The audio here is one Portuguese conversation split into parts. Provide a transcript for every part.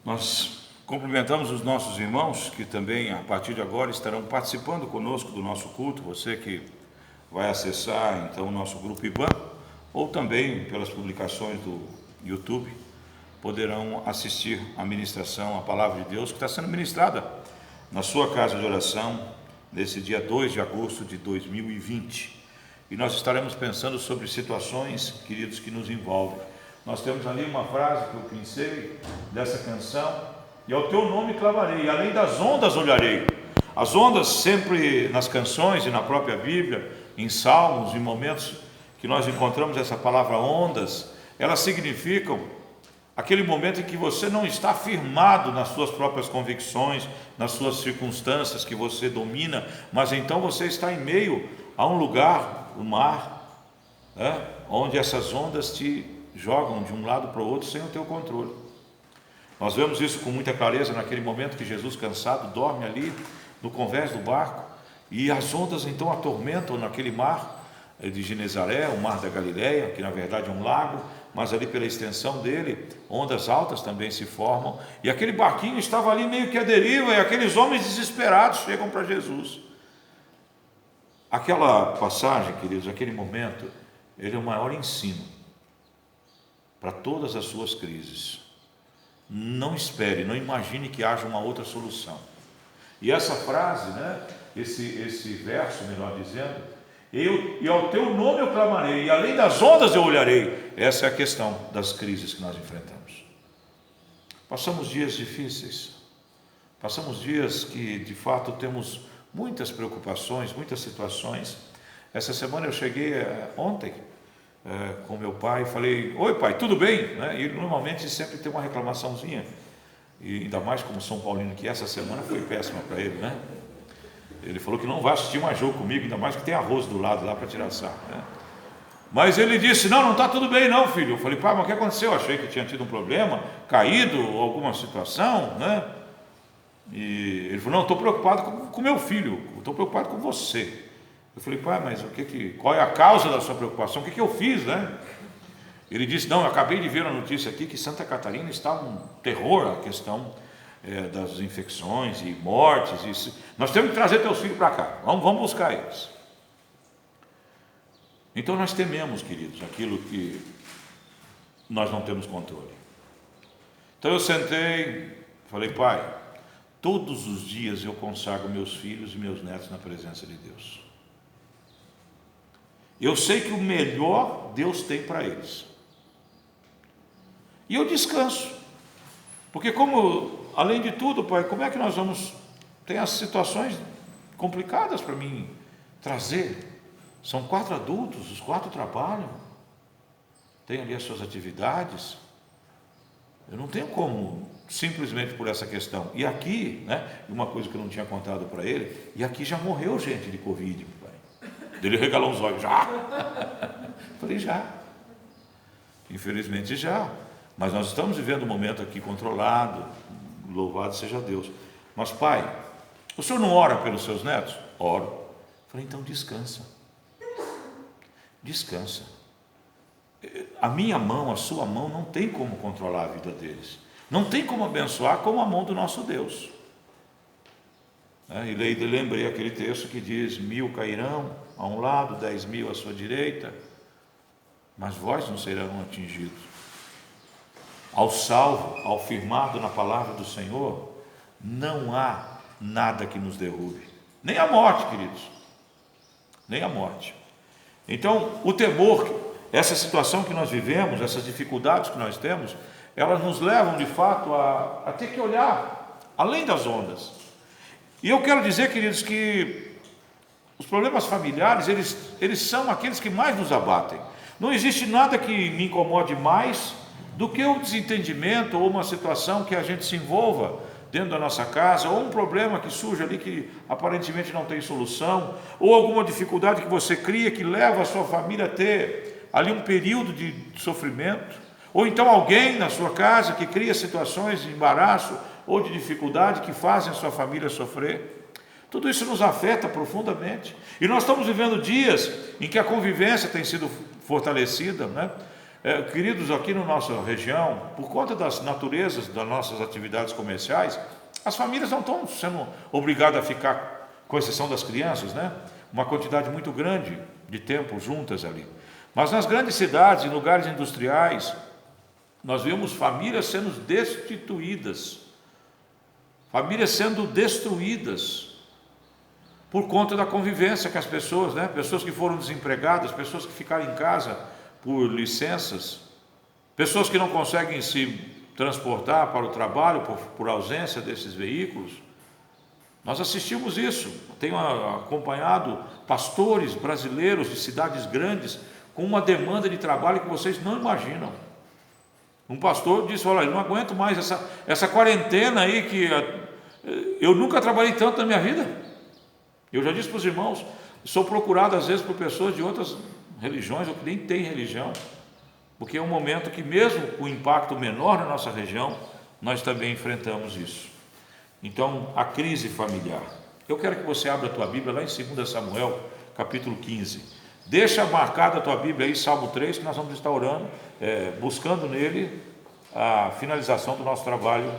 Nós cumprimentamos os nossos irmãos que também, a partir de agora, estarão participando conosco do nosso culto. Você que vai acessar, então, o nosso grupo IBAN, ou também pelas publicações do YouTube, poderão assistir a ministração, a palavra de Deus, que está sendo ministrada na sua casa de oração, nesse dia 2 de agosto de 2020. E nós estaremos pensando sobre situações, queridos, que nos envolvem. Nós temos ali uma frase que eu pensei dessa canção: e ao teu nome clamarei, além das ondas olharei. As ondas sempre nas canções e na própria Bíblia, em salmos, em momentos que nós encontramos essa palavra ondas, elas significam aquele momento em que você não está firmado nas suas próprias convicções, nas suas circunstâncias que você domina, mas então você está em meio a um lugar, o mar, onde essas ondas te jogam de um lado para o outro sem o teu controle. Nós vemos isso com muita clareza naquele momento que Jesus, cansado, dorme ali no convés do barco, e as ondas então atormentam naquele mar de Genezaré, o mar da Galileia, que na verdade é um lago, mas ali pela extensão dele, ondas altas também se formam, e aquele barquinho estava ali meio que à deriva, e aqueles homens desesperados chegam para Jesus. Aquela passagem, queridos, aquele momento, ele é o maior ensino para todas as suas crises. Não espere, não imagine que haja uma outra solução. E essa frase, esse verso, melhor dizendo, e ao teu nome eu clamarei, e além das ondas eu olharei. Essa é a questão das crises que nós enfrentamos. Passamos dias difíceis, passamos dias que de fato temos muitas preocupações, muitas situações. Essa semana eu cheguei ontem com meu pai, falei: oi pai, tudo bem? E normalmente sempre tem uma reclamaçãozinha, e ainda mais como São Paulino, que essa semana foi péssima para ele, Ele falou que não vai assistir mais jogo comigo, ainda mais que tem arroz do lado lá para tirar sarro, Mas ele disse: não está tudo bem não, filho. Eu falei: pai, mas o que aconteceu? Eu achei que tinha tido um problema, caído, alguma situação, E ele falou: não, estou preocupado com meu filho, estou preocupado com você. Eu falei: pai, mas qual é a causa da sua preocupação? O que eu fiz, Ele disse: não, eu acabei de ver a notícia aqui que Santa Catarina está um terror a questão das infecções e mortes. Nós temos que trazer teus filhos para cá, vamos buscar eles. Então nós tememos, queridos, aquilo que nós não temos controle. Então eu sentei, falei: pai, todos os dias eu consagro meus filhos e meus netos na presença de Deus. Eu sei que o melhor Deus tem para eles. E eu descanso. Porque além de tudo, pai, como é que nós vamos... Tem as situações complicadas para mim trazer. São 4 adultos, os 4 trabalham. Tem ali as suas atividades. Eu não tenho como, simplesmente por essa questão. E aqui, uma coisa que eu não tinha contado para ele, e aqui já morreu gente de Covid, pai. Ele regalou os olhos: já? Falei: já. Infelizmente já. Mas nós estamos vivendo um momento aqui controlado, louvado seja Deus. Mas pai, o senhor não ora pelos seus netos? Oro. Falei: então descansa. Descansa. A minha mão, a sua mão, não tem como controlar a vida deles. Não tem como abençoar como a mão do nosso Deus. E lembrei aquele texto que diz: 1000 cairão a um lado, 10.000 à sua direita, mas vós não serão atingidos. Ao salvo, ao firmado na palavra do Senhor, não há nada que nos derrube, nem a morte, queridos, nem a morte. Então, o temor, essa situação que nós vivemos, essas dificuldades que nós temos, elas nos levam de fato a ter que olhar além das ondas. E eu quero dizer, queridos, que os problemas familiares, eles são aqueles que mais nos abatem. Não existe nada que me incomode mais do que o desentendimento ou uma situação que a gente se envolva dentro da nossa casa, ou um problema que surge ali que aparentemente não tem solução, ou alguma dificuldade que você cria que leva a sua família a ter ali um período de sofrimento, ou então alguém na sua casa que cria situações de embaraço ou de dificuldade que fazem a sua família sofrer. Tudo isso nos afeta profundamente. E nós estamos vivendo dias em que a convivência tem sido fortalecida, Queridos, aqui na nossa região, por conta das naturezas das nossas atividades comerciais, as famílias não estão sendo obrigadas a ficar, com exceção das crianças, né? Uma quantidade muito grande de tempo juntas ali. Mas nas grandes cidades, em lugares industriais, nós vemos famílias sendo destituídas, famílias sendo destruídas por conta da convivência com as pessoas, né? Pessoas que foram desempregadas, pessoas que ficaram em casa por licenças, pessoas que não conseguem se transportar para o trabalho por ausência desses veículos. Nós assistimos isso. Tenho acompanhado pastores brasileiros de cidades grandes com uma demanda de trabalho que vocês não imaginam. Um pastor disse: olha, eu não aguento mais essa quarentena aí, que eu nunca trabalhei tanto na minha vida. Eu já disse para os irmãos, sou procurado às vezes por pessoas de outras religiões, ou que nem tem religião, porque é um momento que, mesmo com o impacto menor na nossa região, nós também enfrentamos isso. Então, a crise familiar. Eu quero que você abra a tua Bíblia lá em 2 Samuel, capítulo 15. Deixa marcada a tua Bíblia aí, Salmo 3, que nós vamos estar orando, buscando nele a finalização do nosso trabalho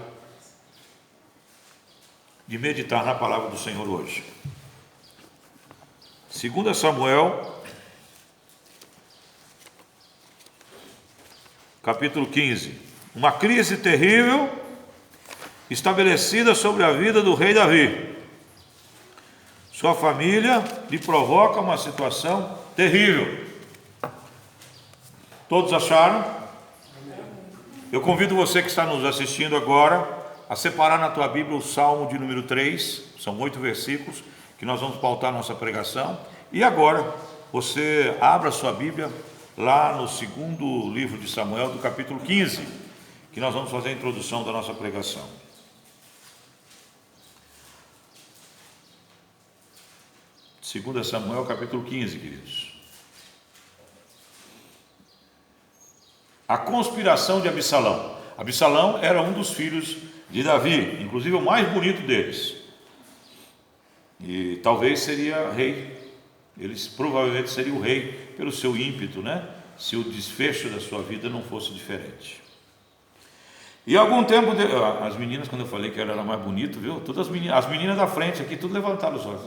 de meditar na palavra do Senhor hoje. 2 Samuel, capítulo 15. Uma crise terrível estabelecida sobre a vida do rei Davi. Sua família lhe provoca uma situação terrível. Todos acharam? Eu convido você que está nos assistindo agora a separar na tua Bíblia o Salmo de número 3, são 8 versículos, que nós vamos pautar nossa pregação. E agora, você abra a sua Bíblia lá no segundo livro de Samuel, do capítulo 15, que nós vamos fazer a introdução da nossa pregação. Segunda Samuel, capítulo 15, queridos. A conspiração de Absalão. Absalão era um dos filhos de Davi, inclusive o mais bonito deles. E talvez seria rei. Eles provavelmente seriam o rei pelo seu ímpeto, né? Se o desfecho da sua vida não fosse diferente. E algum tempo, as meninas, quando eu falei que ela era mais bonito, viu? Todas as meninas da frente aqui, tudo levantaram os olhos.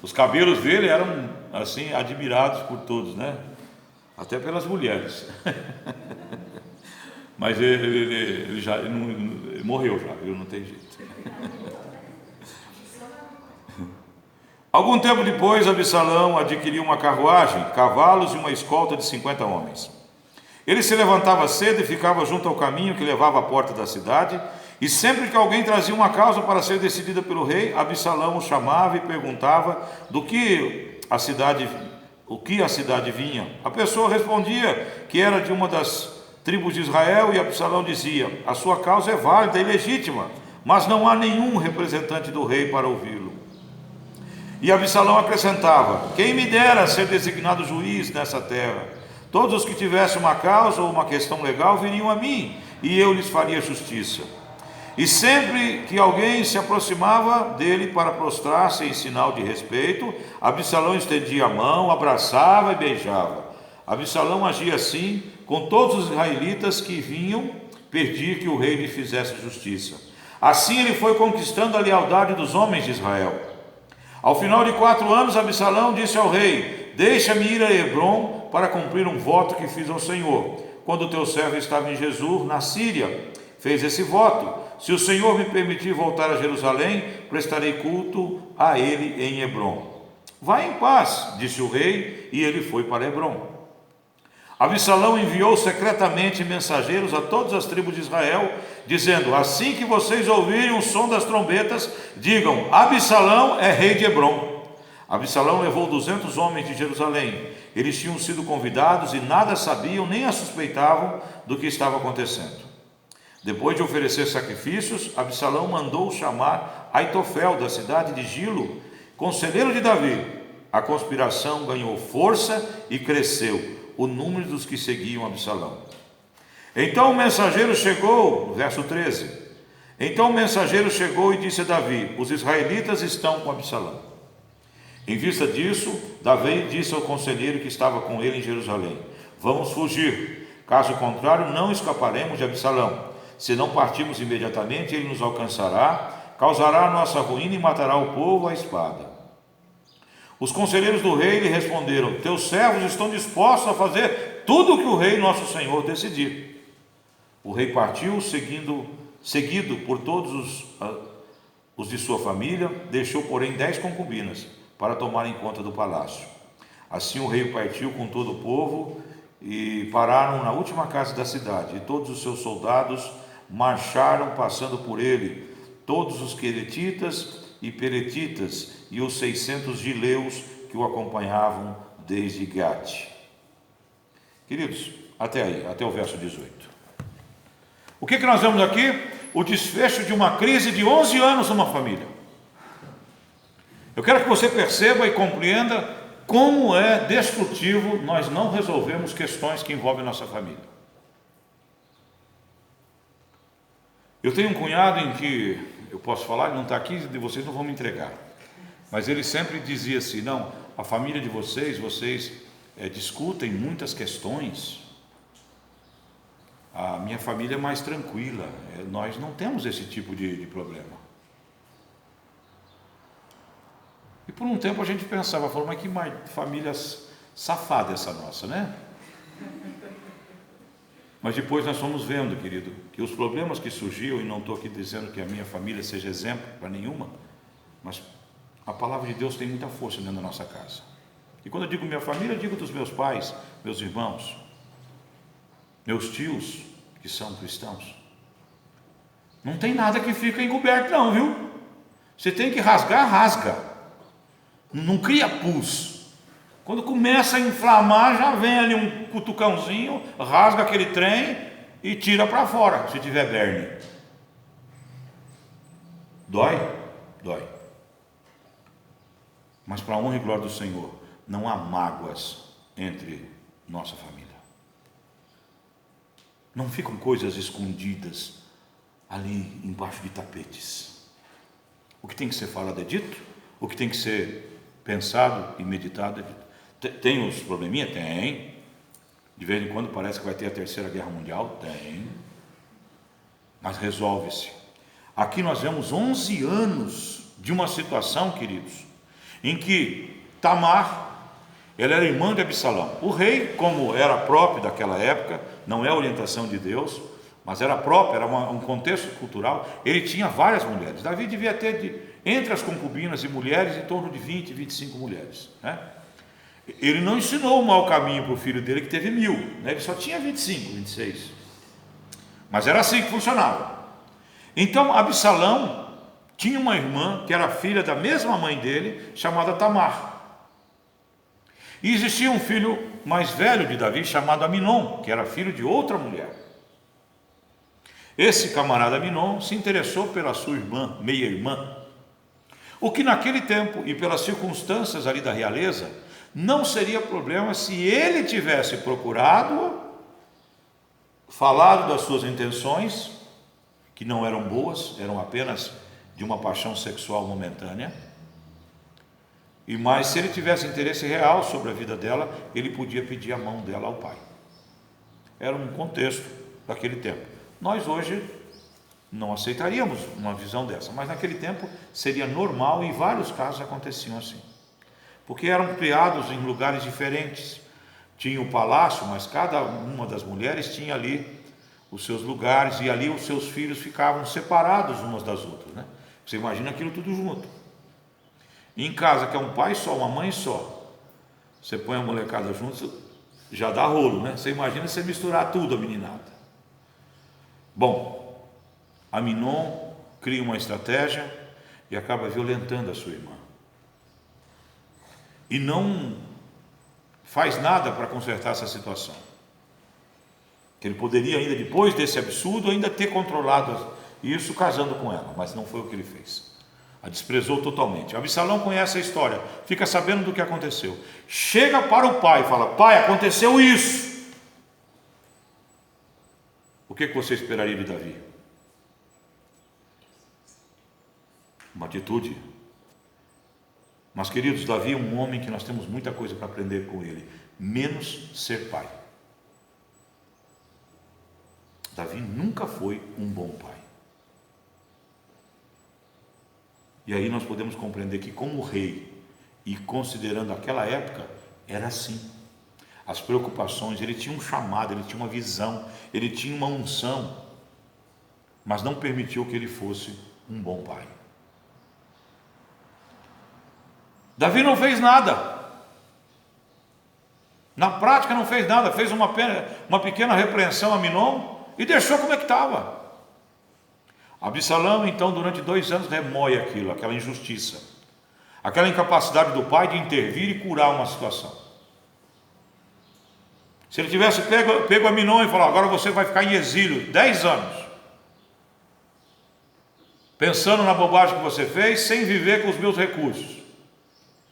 Os cabelos dele eram assim, admirados por todos, né? Até pelas mulheres. Mas ele morreu já, viu? Não tem jeito. Algum tempo depois, Absalão adquiriu uma carruagem, cavalos e uma escolta de 50 homens. Ele se levantava cedo e ficava junto ao caminho que levava à porta da cidade, e sempre que alguém trazia uma causa para ser decidida pelo rei, Absalão o chamava e perguntava o que a cidade vinha. A pessoa respondia que era de uma das tribos de Israel, e Absalão dizia: a sua causa é válida e legítima, mas não há nenhum representante do rei para ouvi-lo. E Absalão acrescentava: quem me dera ser designado juiz nessa terra? Todos os que tivessem uma causa ou uma questão legal viriam a mim, e eu lhes faria justiça. E sempre que alguém se aproximava dele para prostrar-se em sinal de respeito, Absalão estendia a mão, abraçava e beijava. Absalão agia assim com todos os israelitas que vinham pedir que o rei lhe fizesse justiça. Assim ele foi conquistando a lealdade dos homens de Israel. Ao final de 4 anos, Absalão disse ao rei: deixa-me ir a Hebrom para cumprir um voto que fiz ao Senhor. Quando o teu servo estava em Jesur, na Síria, fez esse voto: se o Senhor me permitir voltar a Jerusalém, prestarei culto a ele em Hebrom. Vá em paz, disse o rei, e ele foi para Hebrom. Absalão enviou secretamente mensageiros a todas as tribos de Israel, dizendo: assim que vocês ouvirem o som das trombetas, digam: Absalão é rei de Hebrom. Absalão levou 200 homens de Jerusalém. Eles tinham sido convidados e nada sabiam nem a suspeitavam do que estava acontecendo. Depois de oferecer sacrifícios, Absalão mandou chamar Aitofel da cidade de Gilo, conselheiro de Davi. A conspiração ganhou força e cresceu o número dos que seguiam Absalão. Então o mensageiro chegou, verso 13. Então o mensageiro chegou e disse a Davi: os israelitas estão com Absalão. Em vista disso, Davi disse ao conselheiro que estava com ele em Jerusalém: Vamos fugir, caso contrário não escaparemos de Absalão. Se não partirmos imediatamente, ele nos alcançará, causará a nossa ruína e matará o povo à espada. Os conselheiros do rei lhe responderam: teus servos estão dispostos a fazer tudo o que o rei nosso senhor decidir. O rei partiu, seguido por todos os de sua família, deixou, porém, 10 concubinas para tomarem conta do palácio. Assim o rei partiu com todo o povo e pararam na última casa da cidade, e todos os seus soldados marcharam passando por ele, todos os queretitas e peletitas e os 600 gileus que o acompanhavam desde Gate. Queridos, até aí, até o verso 18. O que nós vemos aqui? O desfecho de uma crise de 11 anos numa família. Eu quero que você perceba e compreenda como é destrutivo nós não resolvermos questões que envolvem nossa família. Eu tenho um cunhado em que, eu posso falar, ele não está aqui, de vocês não vão me entregar, mas ele sempre dizia assim: não, a família de vocês discutem muitas questões, a minha família é mais tranquila, nós não temos esse tipo de problema. E por um tempo a gente pensava, mas que família safada essa nossa, né? Mas depois nós fomos vendo, querido, que os problemas que surgiam, e não estou aqui dizendo que a minha família seja exemplo para nenhuma, mas a palavra de Deus tem muita força dentro da nossa casa. E quando eu digo minha família, eu digo dos meus pais, meus irmãos, meus tios, que são cristãos. Não tem nada que fica encoberto não, viu? Você tem que rasgar, rasga. Não cria pus. Quando começa a inflamar, já vem ali um cutucãozinho, rasga aquele trem e tira para fora, se tiver berne. Dói? Dói. Mas para a honra e glória do Senhor, não há mágoas entre nossa família. Não ficam coisas escondidas ali embaixo de tapetes. O que tem que ser falado é dito, o que tem que ser pensado e meditado é dito. Tem os probleminha? Tem. De vez em quando parece que vai ter a terceira guerra mundial? Tem. Mas resolve-se. Aqui nós vemos 11 anos de uma situação, queridos, em que Tamar, ela era irmã de Absalão. O rei, como era próprio daquela época, não é orientação de Deus, mas era próprio, era um contexto cultural, ele tinha várias mulheres. Davi devia ter, entre as concubinas e mulheres, em torno de 20, 25 mulheres, né? Ele não ensinou o mau caminho para o filho dele, que teve 1000, né? Ele só tinha 25, 26. Mas era assim que funcionava. Então Absalão tinha uma irmã que era filha da mesma mãe dele, chamada Tamar. E existia um filho mais velho de Davi, chamado Aminon, que era filho de outra mulher. Esse camarada Aminon se interessou pela sua irmã, meia-irmã, o que naquele tempo e pelas circunstâncias ali da realeza, não seria problema se ele tivesse procurado, falado das suas intenções, que não eram boas, eram apenas de uma paixão sexual momentânea, mas se ele tivesse interesse real sobre a vida dela, ele podia pedir a mão dela ao pai. Era um contexto daquele tempo. Nós hoje não aceitaríamos uma visão dessa, mas naquele tempo seria normal, e em vários casos aconteciam assim, porque eram criados em lugares diferentes. Tinha o palácio, mas cada uma das mulheres tinha ali os seus lugares, e ali os seus filhos ficavam separados umas das outras, né? Você imagina aquilo tudo junto. E em casa, que é um pai só, uma mãe só, você põe a molecada junto, já dá rolo, né? Você imagina você misturar tudo, a meninada. Bom, Aminon cria uma estratégia e acaba violentando a sua irmã. E não faz nada para consertar essa situação. Que ele poderia ainda, depois desse absurdo, ainda ter controlado isso casando com ela, mas não foi o que ele fez. A desprezou totalmente. Absalão conhece a história, fica sabendo do que aconteceu. Chega para o pai e fala: pai, aconteceu isso. O que você esperaria de Davi? Uma atitude. Mas, queridos, Davi é um homem que nós temos muita coisa para aprender com ele, menos ser pai. Davi nunca foi um bom pai. E aí nós podemos compreender que como rei, e considerando aquela época, era assim. As preocupações, ele tinha um chamado, ele tinha uma visão, ele tinha uma unção, mas não permitiu que ele fosse um bom pai. Davi não fez nada. Na prática não fez nada, fez uma pequena repreensão a Amnon e deixou como é que estava. Absalão então durante 2 anos remói aquilo, aquela injustiça, aquela incapacidade do pai de intervir e curar uma situação. Se ele tivesse pego Amnon e falado, agora você vai ficar em exílio 10 anos, pensando na bobagem que você fez, sem viver com os meus recursos,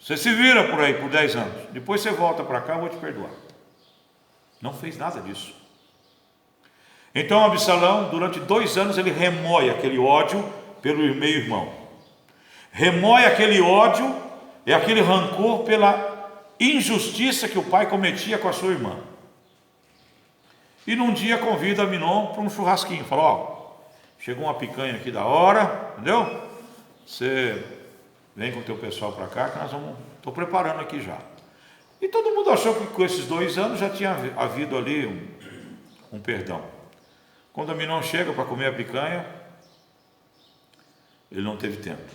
você se vira por aí por 10 anos, depois você volta para cá, eu vou te perdoar. Não fez nada disso. Então Absalão, durante 2 anos, ele remói aquele ódio pelo meio-irmão. Remói aquele ódio e aquele rancor pela injustiça que o pai cometia com a sua irmã. E num dia convida Amnon para um churrasquinho. Fala, ó, chegou uma picanha aqui da hora, entendeu? Você vem com o teu pessoal para cá que nós vamos, estou preparando aqui já. E todo mundo achou que com esses 2 anos já tinha havido ali um perdão. Quando Amnon chega para comer a picanha, ele não teve tempo.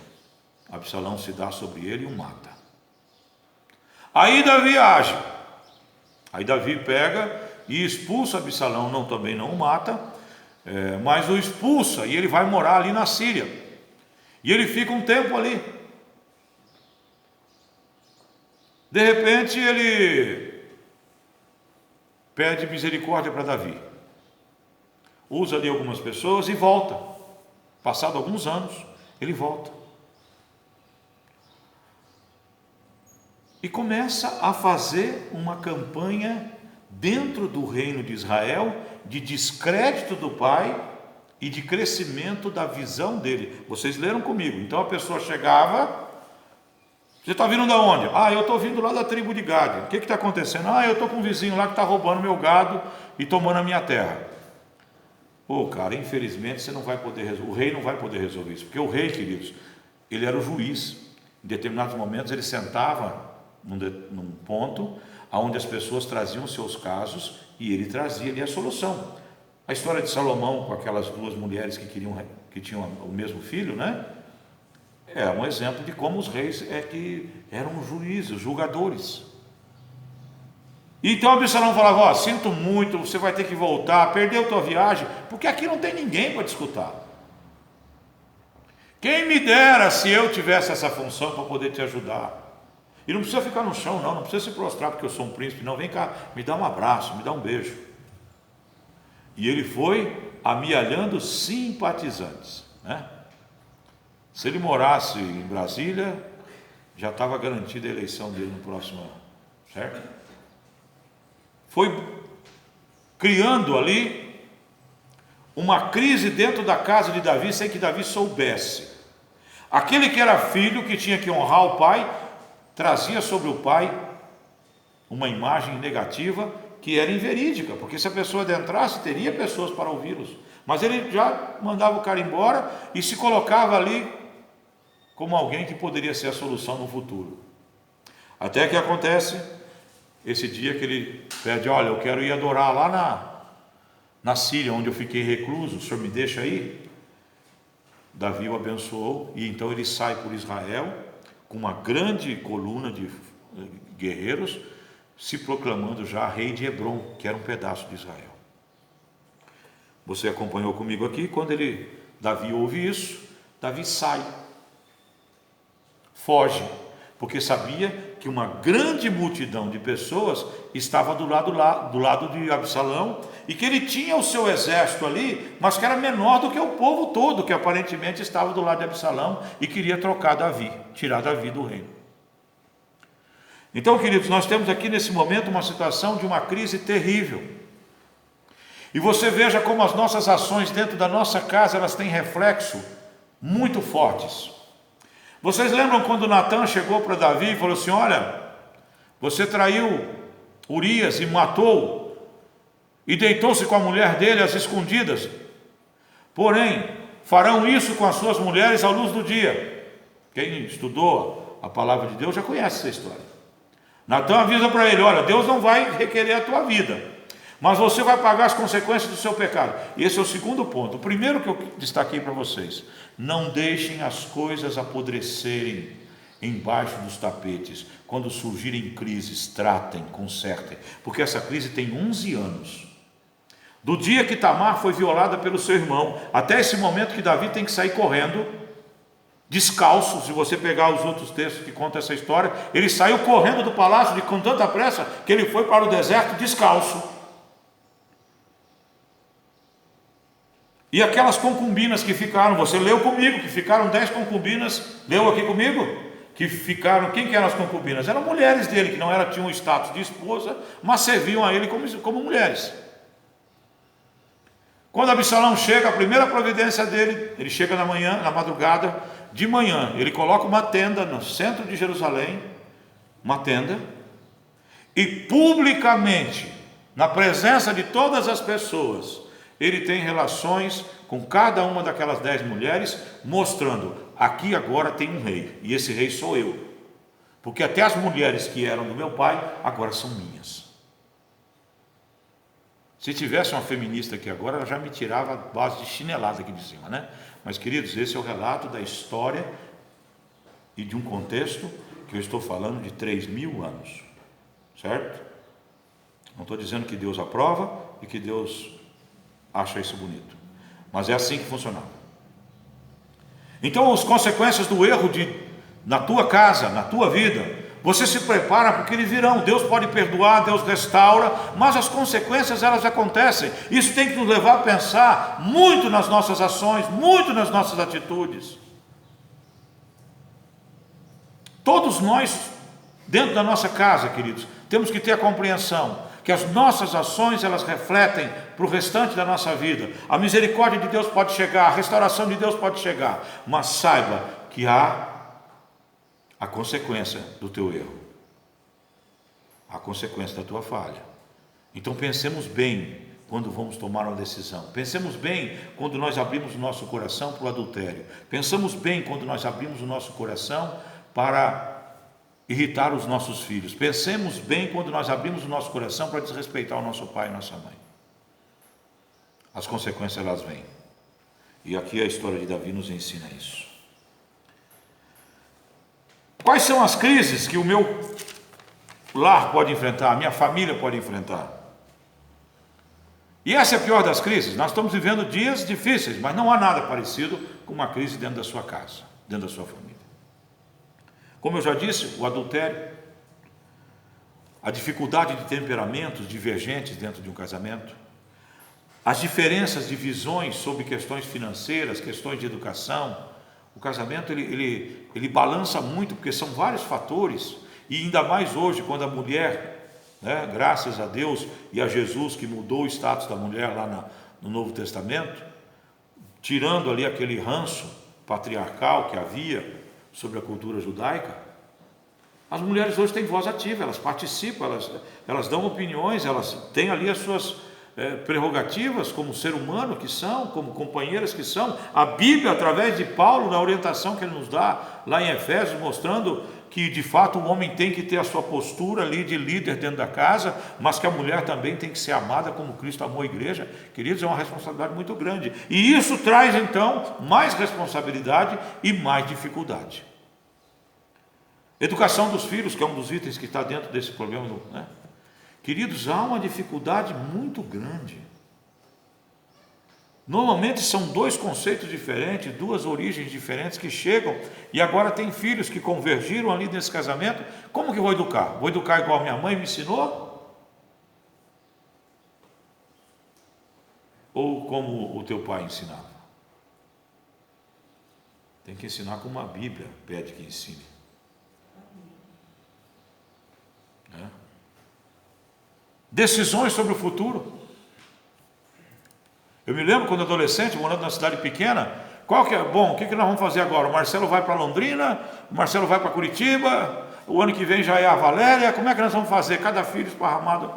Absalão se dá sobre ele e o mata. Aí Davi age. Aí Davi pega e expulsa Absalão, também não o mata, mas o expulsa e ele vai morar ali na Síria. E ele fica um tempo ali. De repente ele pede misericórdia para Davi. Usa ali algumas pessoas e volta. Passado alguns anos, ele volta. E começa a fazer uma campanha dentro do reino de Israel de descrédito do pai e de crescimento da visão dele. Vocês leram comigo. Então a pessoa chegava, você está vindo de onde? Eu estou vindo lá da tribo de Gade. O que está acontecendo? Eu estou com um vizinho lá que está roubando meu gado e tomando a minha terra. Pô, cara, infelizmente você não vai poder resolver, o rei não vai poder resolver isso, porque o rei, queridos, ele era o juiz. Em determinados momentos ele sentava num ponto onde as pessoas traziam seus casos e ele trazia ali a solução. A história de Salomão com aquelas 2 mulheres que tinham o mesmo filho, né? É um exemplo de como os reis que eram juízes, julgadores. Então Absalão falava, sinto muito, você vai ter que voltar, perdeu tua viagem, porque aqui não tem ninguém para te escutar. Quem me dera se eu tivesse essa função para poder te ajudar. E não precisa ficar no chão, não precisa se prostrar porque eu sou um príncipe, não, vem cá, me dá um abraço, me dá um beijo. E ele foi amealhando simpatizantes, né? Se ele morasse em Brasília, já estava garantida a eleição dele no próximo ano, certo? Foi criando ali uma crise dentro da casa de Davi sem que Davi soubesse. Aquele que era filho, que tinha que honrar o pai, trazia sobre o pai uma imagem negativa que era inverídica, porque se a pessoa adentrasse, teria pessoas para ouvi-los. Mas ele já mandava o cara embora e se colocava ali como alguém que poderia ser a solução no futuro. Até que acontece esse dia que ele pede, olha, eu quero ir adorar lá na Síria, onde eu fiquei recluso, o senhor me deixa aí? Davi o abençoou e então ele sai por Israel com uma grande coluna de guerreiros, se proclamando já rei de Hebrom, que era um pedaço de Israel. Você acompanhou comigo aqui, quando Davi ouve isso, Davi sai, foge, porque sabia que uma grande multidão de pessoas estava do lado de Absalão, e que ele tinha o seu exército ali, mas que era menor do que o povo todo, que aparentemente estava do lado de Absalão e queria trocar Davi, tirar Davi do reino. Então, queridos, nós temos aqui nesse momento uma situação de uma crise terrível. E você veja como as nossas ações dentro da nossa casa, elas têm reflexo muito fortes. Vocês lembram quando Natã chegou para Davi e falou assim, olha, você traiu Urias e matou e deitou-se com a mulher dele às escondidas. Porém, farão isso com as suas mulheres à luz do dia. Quem estudou a palavra de Deus já conhece essa história. Natan avisa para ele: olha, Deus não vai requerer a tua vida, mas você vai pagar as consequências do seu pecado. E esse é o segundo ponto. O primeiro que eu destaquei para vocês: não deixem as coisas apodrecerem embaixo dos tapetes. Quando surgirem crises, tratem, consertem, porque essa crise tem 11 anos. Do dia que Tamar foi violada pelo seu irmão, até esse momento que Davi tem que sair correndo, descalço. Se você pegar os outros textos que contam essa história, ele saiu correndo do palácio com tanta pressa que ele foi para o deserto descalço. E aquelas concubinas que ficaram, você leu comigo, que ficaram 10 concubinas, leu aqui comigo? Que ficaram, quem que eram as concubinas? Eram mulheres dele, que não tinham o status de esposa, mas serviam a ele como mulheres. Quando Absalão chega, a primeira providência dele, ele chega na manhã, na madrugada, de manhã, ele coloca uma tenda no centro de Jerusalém, uma tenda, e publicamente, na presença de todas as pessoas, ele tem relações com cada uma daquelas 10 mulheres, mostrando: aqui agora tem um rei, e esse rei sou eu, porque até as mulheres que eram do meu pai, agora são minhas. Se tivesse uma feminista aqui agora, ela já me tirava a base de chinelada aqui de cima, né? Mas, queridos, esse é o relato da história e de um contexto que eu estou falando de 3.000 anos, certo? Não estou dizendo que Deus aprova e que Deus acha isso bonito, mas é assim que funcionava. Então, as consequências do erro na tua casa, na tua vida, você se prepara porque eles virão. Deus pode perdoar, Deus restaura, mas as consequências, elas acontecem. Isso tem que nos levar a pensar muito nas nossas ações, muito nas nossas atitudes. Todos nós, dentro da nossa casa, queridos, temos que ter a compreensão que as nossas ações, elas refletem para o restante da nossa vida. A misericórdia de Deus pode chegar, a restauração de Deus pode chegar, mas saiba que há a consequência do teu erro, a consequência da tua falha. Então pensemos bem quando vamos tomar uma decisão. Pensemos bem quando nós abrimos o nosso coração para o adultério. Pensamos bem quando nós abrimos o nosso coração para irritar os nossos filhos. Pensemos bem quando nós abrimos o nosso coração para desrespeitar o nosso pai e nossa mãe. As consequências, elas vêm. E aqui a história de Davi nos ensina isso. Quais são as crises que o meu lar pode enfrentar, a minha família pode enfrentar? E essa é a pior das crises. Nós estamos vivendo dias difíceis, mas não há nada parecido com uma crise dentro da sua casa, dentro da sua família. Como eu já disse, o adultério, a dificuldade de temperamentos divergentes dentro de um casamento, as diferenças de visões sobre questões financeiras, questões de educação. O casamento ele balança muito, porque são vários fatores, e ainda mais hoje, quando a mulher, né, graças a Deus e a Jesus, que mudou o status da mulher lá no Novo Testamento, tirando ali aquele ranço patriarcal que havia sobre a cultura judaica, as mulheres hoje têm voz ativa, elas participam, elas dão opiniões, elas têm ali as suas prerrogativas como ser humano que são, como companheiras que são. A Bíblia, através de Paulo, na orientação que ele nos dá lá em Efésios, mostrando que de fato o homem tem que ter a sua postura ali de líder dentro da casa, mas que a mulher também tem que ser amada como Cristo amou a igreja. Queridos, é uma responsabilidade muito grande, e isso traz então mais responsabilidade e mais dificuldade. Educação dos filhos, que é um dos itens que está dentro desse problema, né? Queridos, há uma dificuldade muito grande. Normalmente são dois conceitos diferentes, duas origens diferentes que chegam, e agora tem filhos que convergiram ali nesse casamento. Como que eu vou educar? Vou educar igual minha mãe me ensinou? Ou como o teu pai ensinava? Tem que ensinar como a Bíblia pede que ensine. Decisões sobre o futuro. Eu me lembro quando adolescente, morando na cidade pequena, o que nós vamos fazer agora? O Marcelo vai para Londrina, o Marcelo vai para Curitiba, o ano que vem já é a Valéria, como é que nós vamos fazer? Cada filho esparramado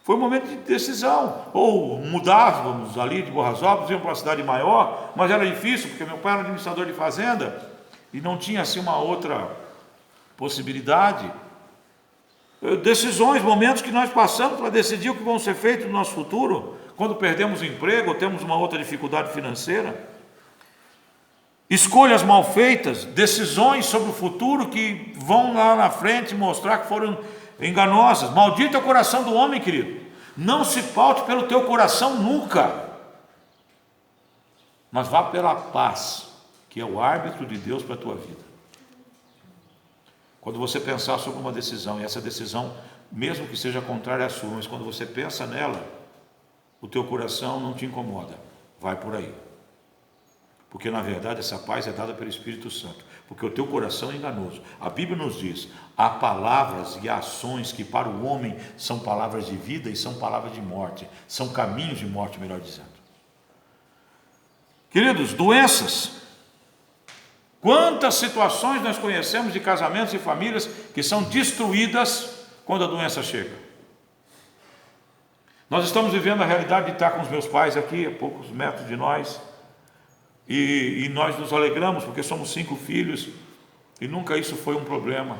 Foi um momento de decisão. Ou mudávamos ali de Borrasópolis, íamos para uma cidade maior, mas era difícil, porque meu pai era administrador de fazenda e não tinha assim uma outra possibilidade. Decisões, momentos que nós passamos para decidir o que vão ser feito no nosso futuro, quando perdemos o emprego ou temos uma outra dificuldade financeira. Escolhas mal feitas, decisões sobre o futuro que vão lá na frente mostrar que foram enganosas. Maldito é o coração do homem, querido. Não se paute pelo teu coração nunca, mas vá pela paz, que é o árbitro de Deus para a tua vida. Quando você pensar sobre uma decisão, e essa decisão, mesmo que seja contrária à sua, mas quando você pensa nela, o teu coração não te incomoda, vai por aí. Porque na verdade essa paz é dada pelo Espírito Santo, porque o teu coração é enganoso. A Bíblia nos diz, há palavras e ações que para o homem são palavras de vida e são palavras de morte, são caminhos de morte, melhor dizendo. Queridos, doenças. Quantas situações nós conhecemos de casamentos e famílias que são destruídas quando a doença chega. Nós estamos vivendo a realidade de estar com os meus pais aqui, a poucos metros de nós, e nós nos alegramos porque somos 5 filhos e nunca isso foi um problema.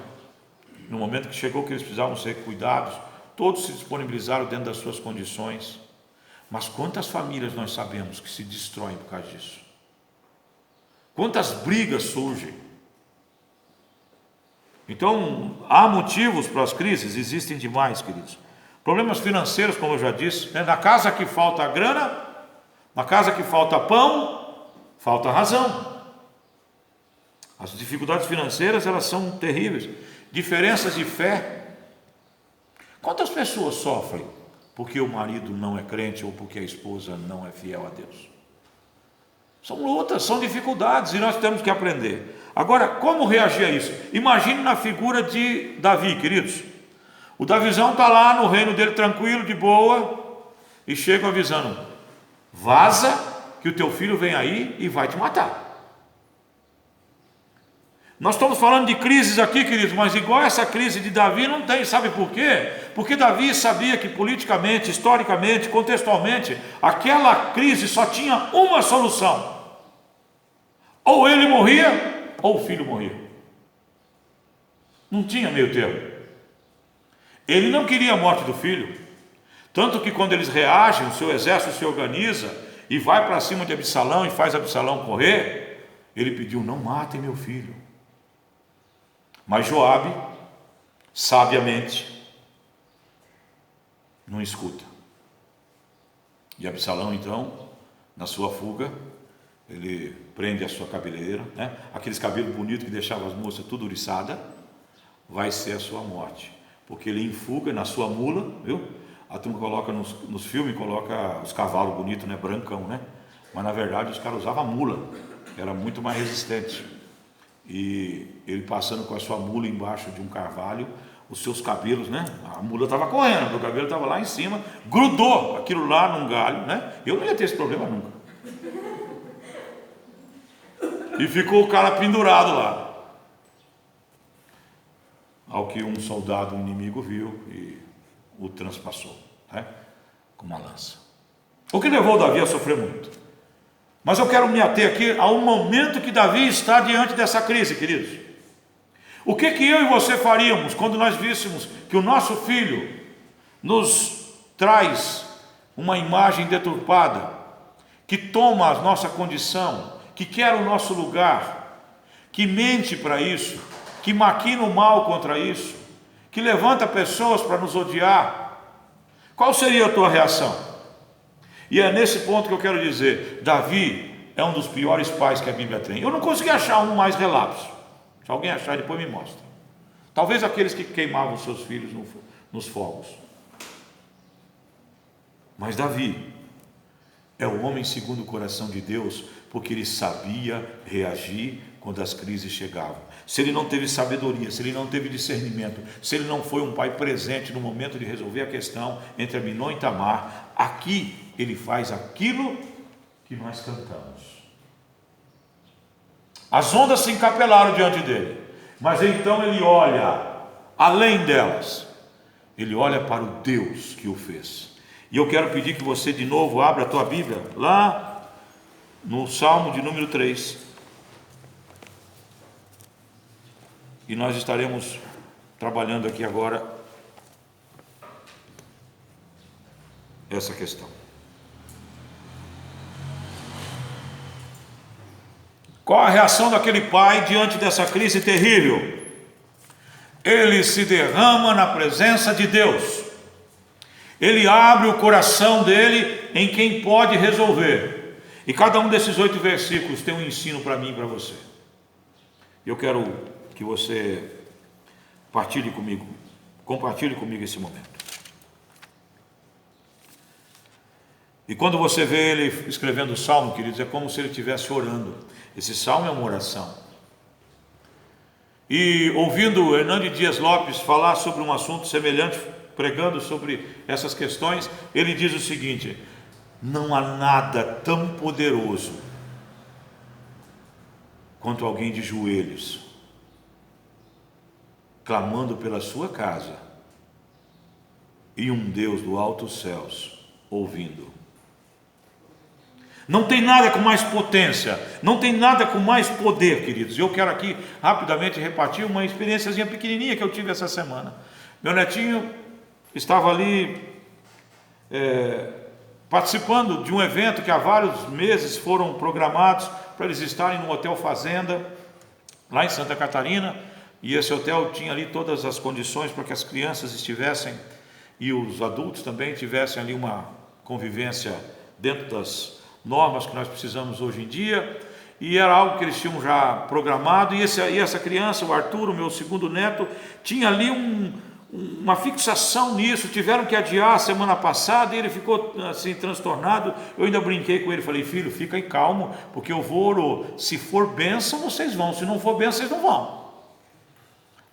No momento que chegou que eles precisavam ser cuidados, todos se disponibilizaram dentro das suas condições. Mas quantas famílias nós sabemos que se destroem por causa disso? Quantas brigas surgem? Então, há motivos para as crises, existem demais, queridos. Problemas financeiros, como eu já disse, né? Na casa que falta grana, na casa que falta pão, falta razão. As dificuldades financeiras, elas são terríveis. Diferenças de fé. Quantas pessoas sofrem porque o marido não é crente ou porque a esposa não é fiel a Deus? São lutas, são dificuldades e nós temos que aprender. Agora, como reagir a isso? Imagine na figura de Davi, queridos. O Davizão está lá no reino dele tranquilo, de boa, e chega avisando: vaza, que o teu filho vem aí e vai te matar. Nós estamos falando de crises aqui, queridos, mas igual essa crise de Davi não tem, sabe por quê? Porque Davi sabia que politicamente, historicamente, contextualmente, aquela crise só tinha uma solução: ou ele morria, ou o filho morria. Não tinha meio termo. Ele não queria a morte do filho, tanto que quando eles reagem, o seu exército se organiza e vai para cima de Absalão e faz Absalão correr, ele pediu: não matem meu filho. Mas Joabe, sabiamente, não escuta. E Absalão, então, na sua fuga, ele prende a sua cabeleira, né? Aqueles cabelos bonitos que deixavam as moças tudo oriçada, vai ser a sua morte. Porque ele em fuga, na sua mula, viu? A turma coloca nos filmes, coloca os cavalos bonitos, né? Brancão, né? Mas na verdade os caras usavam a mula, era muito mais resistente. E ele passando com a sua mula embaixo de um carvalho, os seus cabelos, né? A mula estava correndo, meu cabelo estava lá em cima, grudou aquilo lá num galho, né? Eu não ia ter esse problema nunca. E ficou o cara pendurado lá. Ao que um soldado inimigo viu e o transpassou, né? Com uma lança. O que levou Davi a sofrer muito. Mas eu quero me ater aqui ao momento que Davi está diante dessa crise, queridos. O que eu e você faríamos quando nós víssemos que o nosso filho nos traz uma imagem deturpada, que toma a nossa condição, que quer o nosso lugar, que mente para isso, que maquina o mal contra isso, que levanta pessoas para nos odiar? Qual seria a tua reação? E é nesse ponto que eu quero dizer, Davi é um dos piores pais que a Bíblia tem. Eu não consegui achar um mais relapso. Se alguém achar, depois me mostra. Talvez aqueles que queimavam seus filhos nos fogos. Mas Davi é o homem segundo o coração de Deus, porque ele sabia reagir quando as crises chegavam. Se ele não teve sabedoria, se ele não teve discernimento, se ele não foi um pai presente no momento de resolver a questão entre Aminon e Tamar, aqui ele faz aquilo que nós cantamos. As ondas se encapelaram diante dele, mas então ele olha além delas ele olha para o Deus que o fez. E eu quero pedir que você de novo abra a tua Bíblia, lá no Salmo de número 3. E nós estaremos trabalhando aqui agora essa questão. Qual a reação daquele pai diante dessa crise terrível? Ele se derrama na presença de Deus. Ele abre o coração dele em quem pode resolver. E cada um desses 8 versículos tem um ensino para mim e para você. Eu quero que você compartilhe comigo esse momento. E quando você vê ele escrevendo o salmo, queridos, é como se ele estivesse orando. Esse salmo é uma oração. E ouvindo Hernando Dias Lopes falar sobre um assunto semelhante, pregando sobre essas questões, ele diz o seguinte: não há nada tão poderoso quanto alguém de joelhos, clamando pela sua casa, e um Deus do alto céus ouvindo. Não tem nada com mais potência, não tem nada com mais poder, queridos. Eu quero aqui rapidamente repartir uma experiênciazinha pequenininha que eu tive essa semana. Meu netinho estava ali participando de um evento que há vários meses foram programados para eles estarem no Hotel Fazenda, lá em Santa Catarina, e esse hotel tinha ali todas as condições para que as crianças estivessem e os adultos também tivessem ali uma convivência dentro das normas que nós precisamos hoje em dia, e era algo que eles tinham já programado, e essa criança, o Arthur, o meu segundo neto, tinha ali uma fixação nisso. Tiveram que adiar a semana passada, e ele ficou assim transtornado. Eu ainda brinquei com ele, falei: filho, fica aí calmo, porque eu vou, se for bênção, vocês vão, se não for bênção, vocês não vão.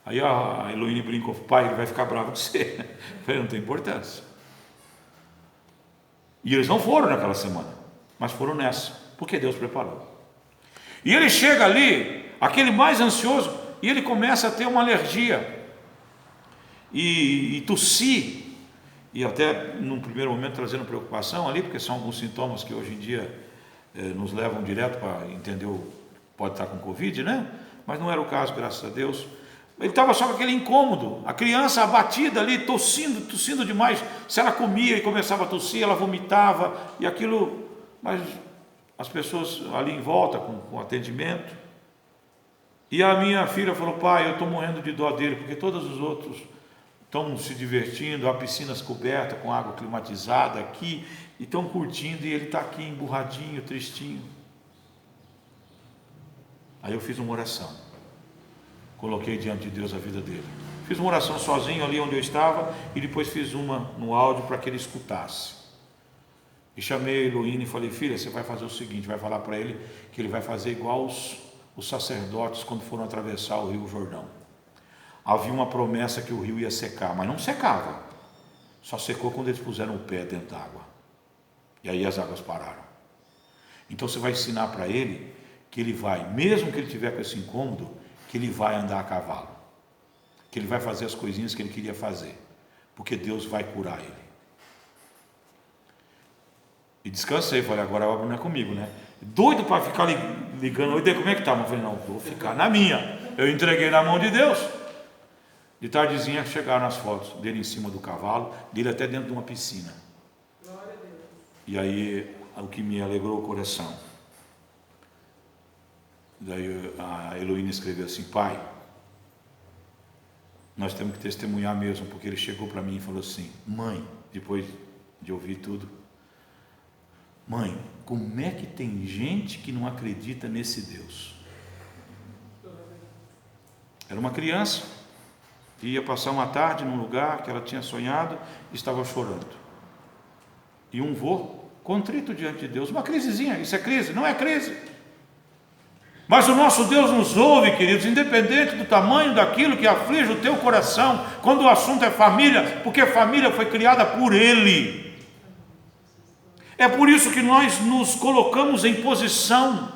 Aí a Heloíne brincou: pai, ele vai ficar bravo com você. Eu falei: não tem importância. E eles não foram naquela semana, mas foram nessa, porque Deus preparou. E ele chega ali, aquele mais ansioso, e ele começa a ter uma alergia, e tossir, e até num primeiro momento trazendo preocupação ali, porque são alguns sintomas que hoje em dia nos levam direto para entender, pode estar com Covid, né? Mas não era o caso, graças a Deus. Ele estava só com aquele incômodo, a criança abatida ali, tossindo demais. Se ela comia e começava a tossir, ela vomitava, e aquilo. Mas as pessoas ali em volta com atendimento, e a minha filha falou: pai, eu estou morrendo de dó dele, porque todos os outros estão se divertindo, há piscinas cobertas com água climatizada aqui, e estão curtindo, e ele está aqui emburradinho, tristinho. Aí eu fiz uma oração, coloquei diante de Deus a vida dele, fiz uma oração sozinho ali onde eu estava, e depois fiz uma no áudio para que ele escutasse. E chamei a Heloíne e falei: filha, você vai fazer o seguinte, vai falar para ele que ele vai fazer igual os sacerdotes quando foram atravessar o Rio Jordão. Havia uma promessa que o rio ia secar, mas não secava, só secou quando eles puseram o pé dentro da água, e aí as águas pararam. Então você vai ensinar para ele que ele vai, mesmo que ele tiver com esse incômodo, que ele vai andar a cavalo, que ele vai fazer as coisinhas que ele queria fazer, porque Deus vai curar ele. E descansei, falei: agora a obra não é comigo, né? Doido para ficar ligando: oi, como é que tá? Eu falei: não, vou ficar na minha. Eu entreguei na mão de Deus. De tardezinha chegaram as fotos dele em cima do cavalo, dele até dentro de uma piscina. E aí, o que me alegrou o coração. Daí a Heloína escreveu assim: pai, nós temos que testemunhar mesmo, porque ele chegou para mim e falou assim: mãe, depois de ouvir tudo, mãe, como é que tem gente que não acredita nesse Deus? Era uma criança, ia passar uma tarde num lugar que ela tinha sonhado e estava chorando. E um vô contrito diante de Deus, uma crisezinha, isso é crise? Não é crise. Mas o nosso Deus nos ouve, queridos, independente do tamanho daquilo que aflige o teu coração, quando o assunto é família, porque a família foi criada por Ele. É por isso que nós nos colocamos em posição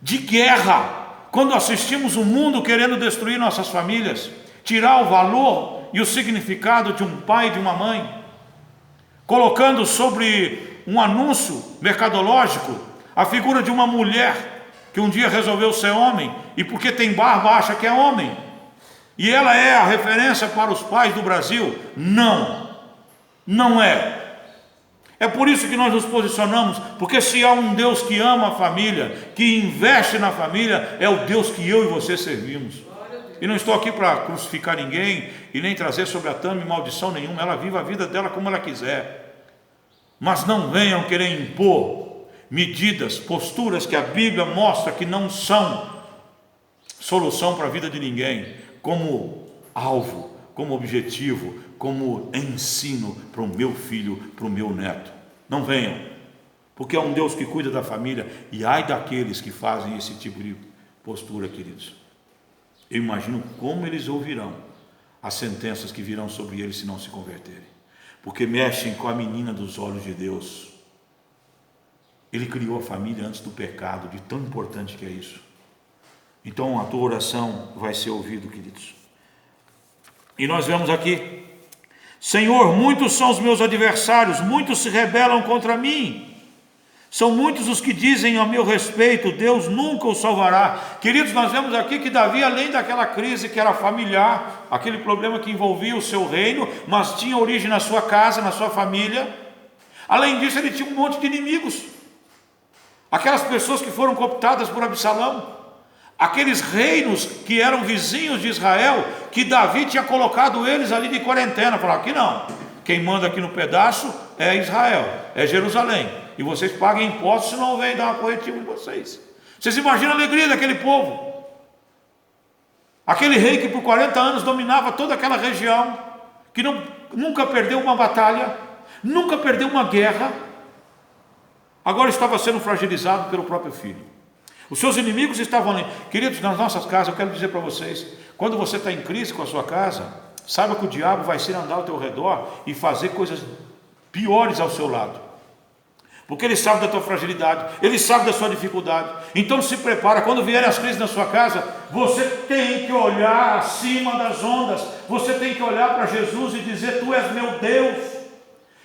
de guerra, quando assistimos o mundo querendo destruir nossas famílias, tirar o valor e o significado de um pai e de uma mãe, colocando sobre um anúncio mercadológico a figura de uma mulher que um dia resolveu ser homem, e porque tem barba acha que é homem, e ela é a referência para os pais do Brasil. Não, não é. É por isso que nós nos posicionamos, porque se há um Deus que ama a família, que investe na família, é o Deus que eu e você servimos. E não estou aqui para crucificar ninguém, e nem trazer sobre a Tami maldição nenhuma. Ela vive a vida dela como ela quiser, mas não venham querer impor medidas, posturas que a Bíblia mostra que não são solução para a vida de ninguém, como alvo, como objetivo, como ensino para o meu filho, para o meu neto. Não venham, porque é um Deus que cuida da família, e ai daqueles que fazem esse tipo de postura, queridos. Eu imagino como eles ouvirão as sentenças que virão sobre eles se não se converterem, porque mexem com a menina dos olhos de Deus. Ele criou a família antes do pecado, de tão importante que é isso. Então a tua oração vai ser ouvida, queridos. E nós vemos aqui: Senhor, muitos são os meus adversários, muitos se rebelam contra mim. São muitos os que dizem a meu respeito, Deus nunca o salvará. Queridos, nós vemos aqui que Davi, além daquela crise que era familiar, aquele problema que envolvia o seu reino, mas tinha origem na sua casa, na sua família, além disso ele tinha um monte de inimigos. Aquelas pessoas que foram cooptadas por Absalão, aqueles reinos que eram vizinhos de Israel, que Davi tinha colocado eles ali de quarentena, falou: aqui não, quem manda aqui no pedaço é Israel, é Jerusalém, e vocês paguem impostos, senão vem dar uma corretiva em vocês. Vocês imaginam a alegria daquele povo, aquele rei que por 40 anos dominava toda aquela região, que nunca perdeu uma batalha, nunca perdeu uma guerra, agora estava sendo fragilizado pelo próprio filho. Os seus inimigos estavam ali. Queridos, nas nossas casas, eu quero dizer para vocês, quando você está em crise com a sua casa, saiba que o diabo vai ser andar ao teu redor e fazer coisas piores ao seu lado, porque ele sabe da tua fragilidade, ele sabe da sua dificuldade. Então se prepara, quando vierem as crises na sua casa, você tem que olhar acima das ondas, você tem que olhar para Jesus e dizer: tu és meu Deus,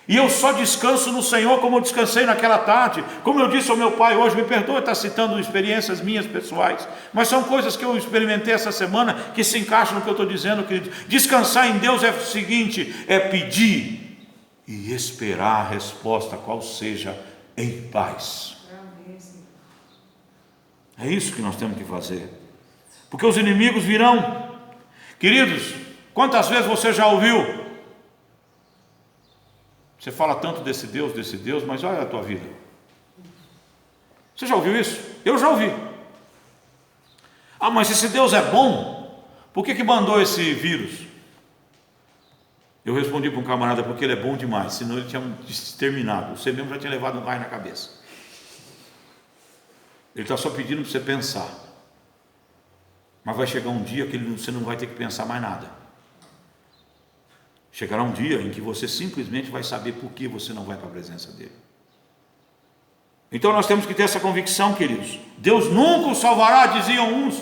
e eu só descanso no Senhor, como eu descansei naquela tarde. Como eu disse ao meu pai hoje, me perdoe estar citando experiências minhas pessoais, mas são coisas que eu experimentei essa semana, que se encaixam no que eu estou dizendo, querido. Descansar em Deus é o seguinte: é pedir e esperar a resposta, qual seja, em paz. É isso que nós temos que fazer, porque os inimigos virão. Queridos, quantas vezes você já ouviu: você fala tanto desse Deus, mas olha a tua vida. Você já ouviu isso? Eu já ouvi. Ah, mas esse Deus é bom, por que mandou esse vírus? Eu respondi para um camarada: porque ele é bom demais, senão ele tinha exterminado. Você mesmo já tinha levado um raio na cabeça. Ele está só pedindo para você pensar, mas vai chegar um dia que você não vai ter que pensar mais nada. Chegará um dia em que você simplesmente vai saber por que você não vai para a presença dele. Então nós temos que ter essa convicção, queridos. Deus nunca o salvará, diziam uns.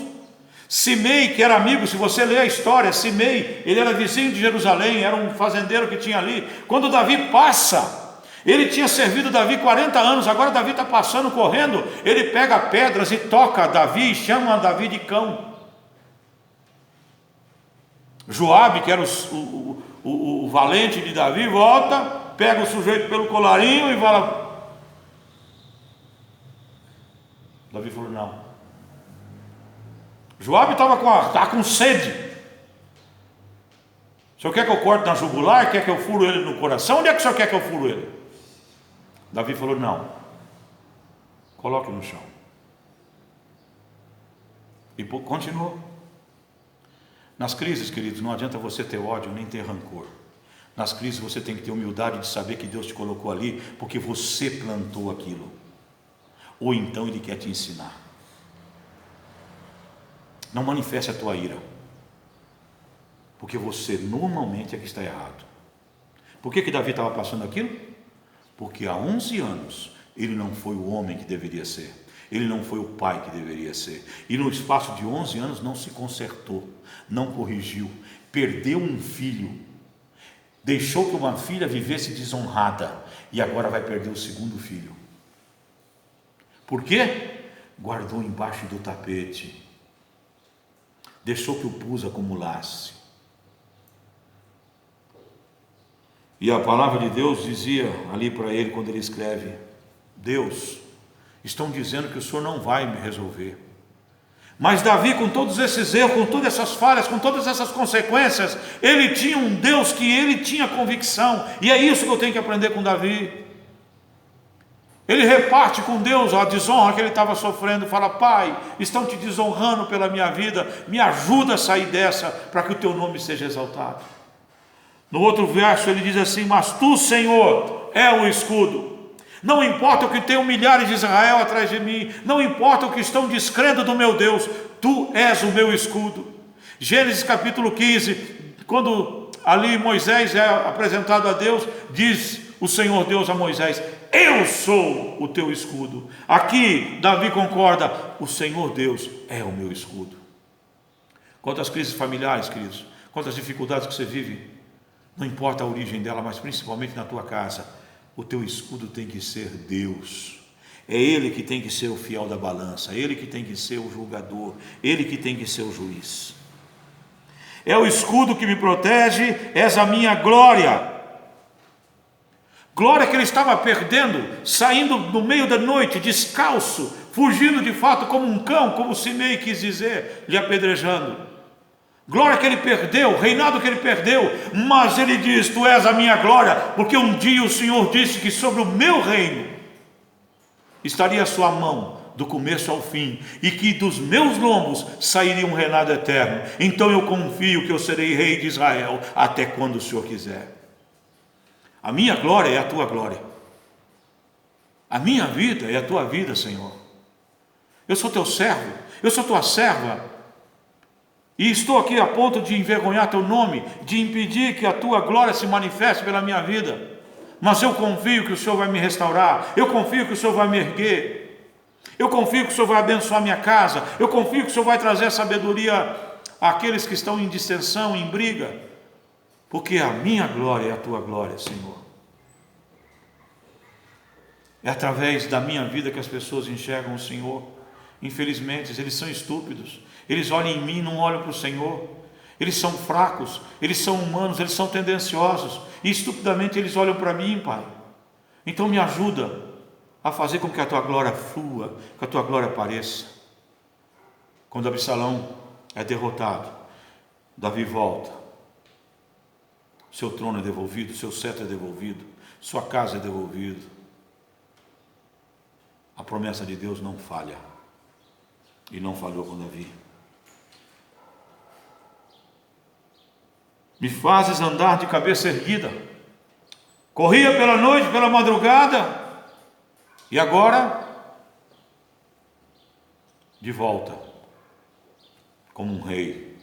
Simei, que era amigo, se você ler a história, Simei, ele era vizinho de Jerusalém, era um fazendeiro que tinha ali. Quando Davi passa, ele tinha servido Davi 40 anos, agora Davi está passando correndo, ele pega pedras e toca Davi e chama Davi de cão. Joabe, que era o valente de Davi, volta, pega o sujeito pelo colarinho e fala. Davi falou: não. Joabe estava com sede. O senhor quer que eu corte na jugular? Quer que eu furo ele no coração? Onde é que o senhor quer que eu furo ele? Davi falou: não, coloque no chão. E continuou. Nas crises, queridos, não adianta você ter ódio nem ter rancor. Nas crises você tem que ter humildade de saber que Deus te colocou ali porque você plantou aquilo, ou então Ele quer te ensinar. Não manifeste a tua ira, porque você normalmente é que está errado. Por que Davi estava passando aquilo? Porque há 11 anos ele não foi o homem que deveria ser, ele não foi o pai que deveria ser, e no espaço de 11 anos não se consertou, não corrigiu. perdeu um filho, deixou que uma filha vivesse desonrada, e agora vai perder o segundo filho. Por quê? Guardou embaixo do tapete, deixou que o pus acumulasse. E a palavra de Deus dizia ali para ele, quando ele escreve: Deus, estão dizendo que o Senhor não vai me resolver. Mas Davi, com todos esses erros, com todas essas falhas, com todas essas consequências, ele tinha um Deus que ele tinha convicção. E é isso que eu tenho que aprender com Davi. Ele reparte com Deus a desonra que ele estava sofrendo. Fala: Pai, estão te desonrando pela minha vida, me ajuda a sair dessa, para que o teu nome seja exaltado. No outro verso ele diz assim: mas tu, Senhor, é o escudo. Não importa o que tenham milhares de Israel atrás de mim, não importa o que estão descrendo do meu Deus, tu és o meu escudo. Gênesis capítulo 15, quando ali Moisés é apresentado a Deus, diz o Senhor Deus a Moisés: eu sou o teu escudo. Aqui Davi concorda: o Senhor Deus é o meu escudo. Quantas crises familiares, queridos, quantas dificuldades que você vive, não importa a origem dela, mas principalmente na tua casa, o teu escudo tem que ser Deus. É Ele que tem que ser o fiel da balança, Ele que tem que ser o julgador, Ele que tem que ser o juiz. É o escudo que me protege, és a minha glória. Glória que ele estava perdendo, saindo no meio da noite, descalço, fugindo de fato como um cão, como Simei quis dizer, lhe apedrejando. Glória que ele perdeu, reinado que ele perdeu, mas ele diz: tu és a minha glória, porque um dia o Senhor disse que sobre o meu reino estaria a sua mão do começo ao fim, e que dos meus lombos sairia um reinado eterno. Então eu confio que eu serei rei de Israel até quando o Senhor quiser. A minha glória é a tua glória, a minha vida é a tua vida, Senhor. Eu sou teu servo, eu sou tua serva, e estou aqui a ponto de envergonhar teu nome, de impedir que a tua glória se manifeste pela minha vida. Mas eu confio que o Senhor vai me restaurar, eu confio que o Senhor vai me erguer, eu confio que o Senhor vai abençoar minha casa, eu confio que o Senhor vai trazer sabedoria àqueles que estão em dissensão, em briga, porque a minha glória é a tua glória, Senhor. É através da minha vida que as pessoas enxergam o Senhor. Infelizmente, eles são estúpidos. Eles olham em mim e não olham para o Senhor. Eles são fracos, eles são humanos, eles são tendenciosos. E estupidamente eles olham para mim, Pai. Então me ajuda a fazer com que a tua glória flua, que a tua glória apareça. Quando Absalão é derrotado, Davi volta. Seu trono é devolvido, seu cetro é devolvido, sua casa é devolvida. A promessa de Deus não falha. E não falhou com Davi. Me fazes andar de cabeça erguida. Corria pela noite, pela madrugada, e agora de volta, como um rei,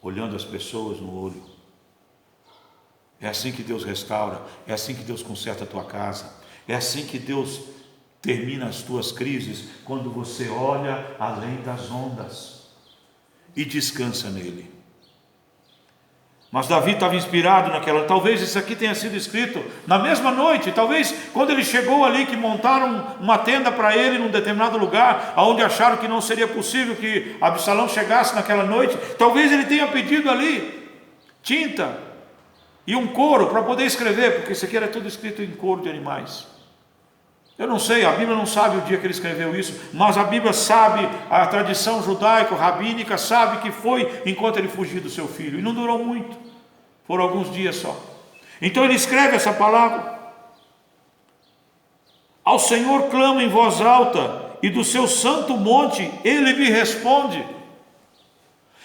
olhando as pessoas no olho. É assim que Deus restaura, é assim que Deus conserta a tua casa, é assim que Deus termina as tuas crises, quando você olha além das ondas e descansa nele. Mas Davi estava inspirado naquela, talvez isso aqui tenha sido escrito na mesma noite, talvez quando ele chegou ali, que montaram uma tenda para ele num determinado lugar, onde acharam que não seria possível que Absalão chegasse naquela noite, talvez ele tenha pedido ali tinta e um couro para poder escrever, porque isso aqui era tudo escrito em couro de animais. Eu não sei, a Bíblia não sabe o dia que ele escreveu isso, mas a Bíblia sabe, a tradição judaico-rabínica sabe que foi enquanto ele fugiu do seu filho, e não durou muito, foram alguns dias só. Então ele escreve essa palavra: ao Senhor clamo em voz alta, e do seu santo monte ele me responde.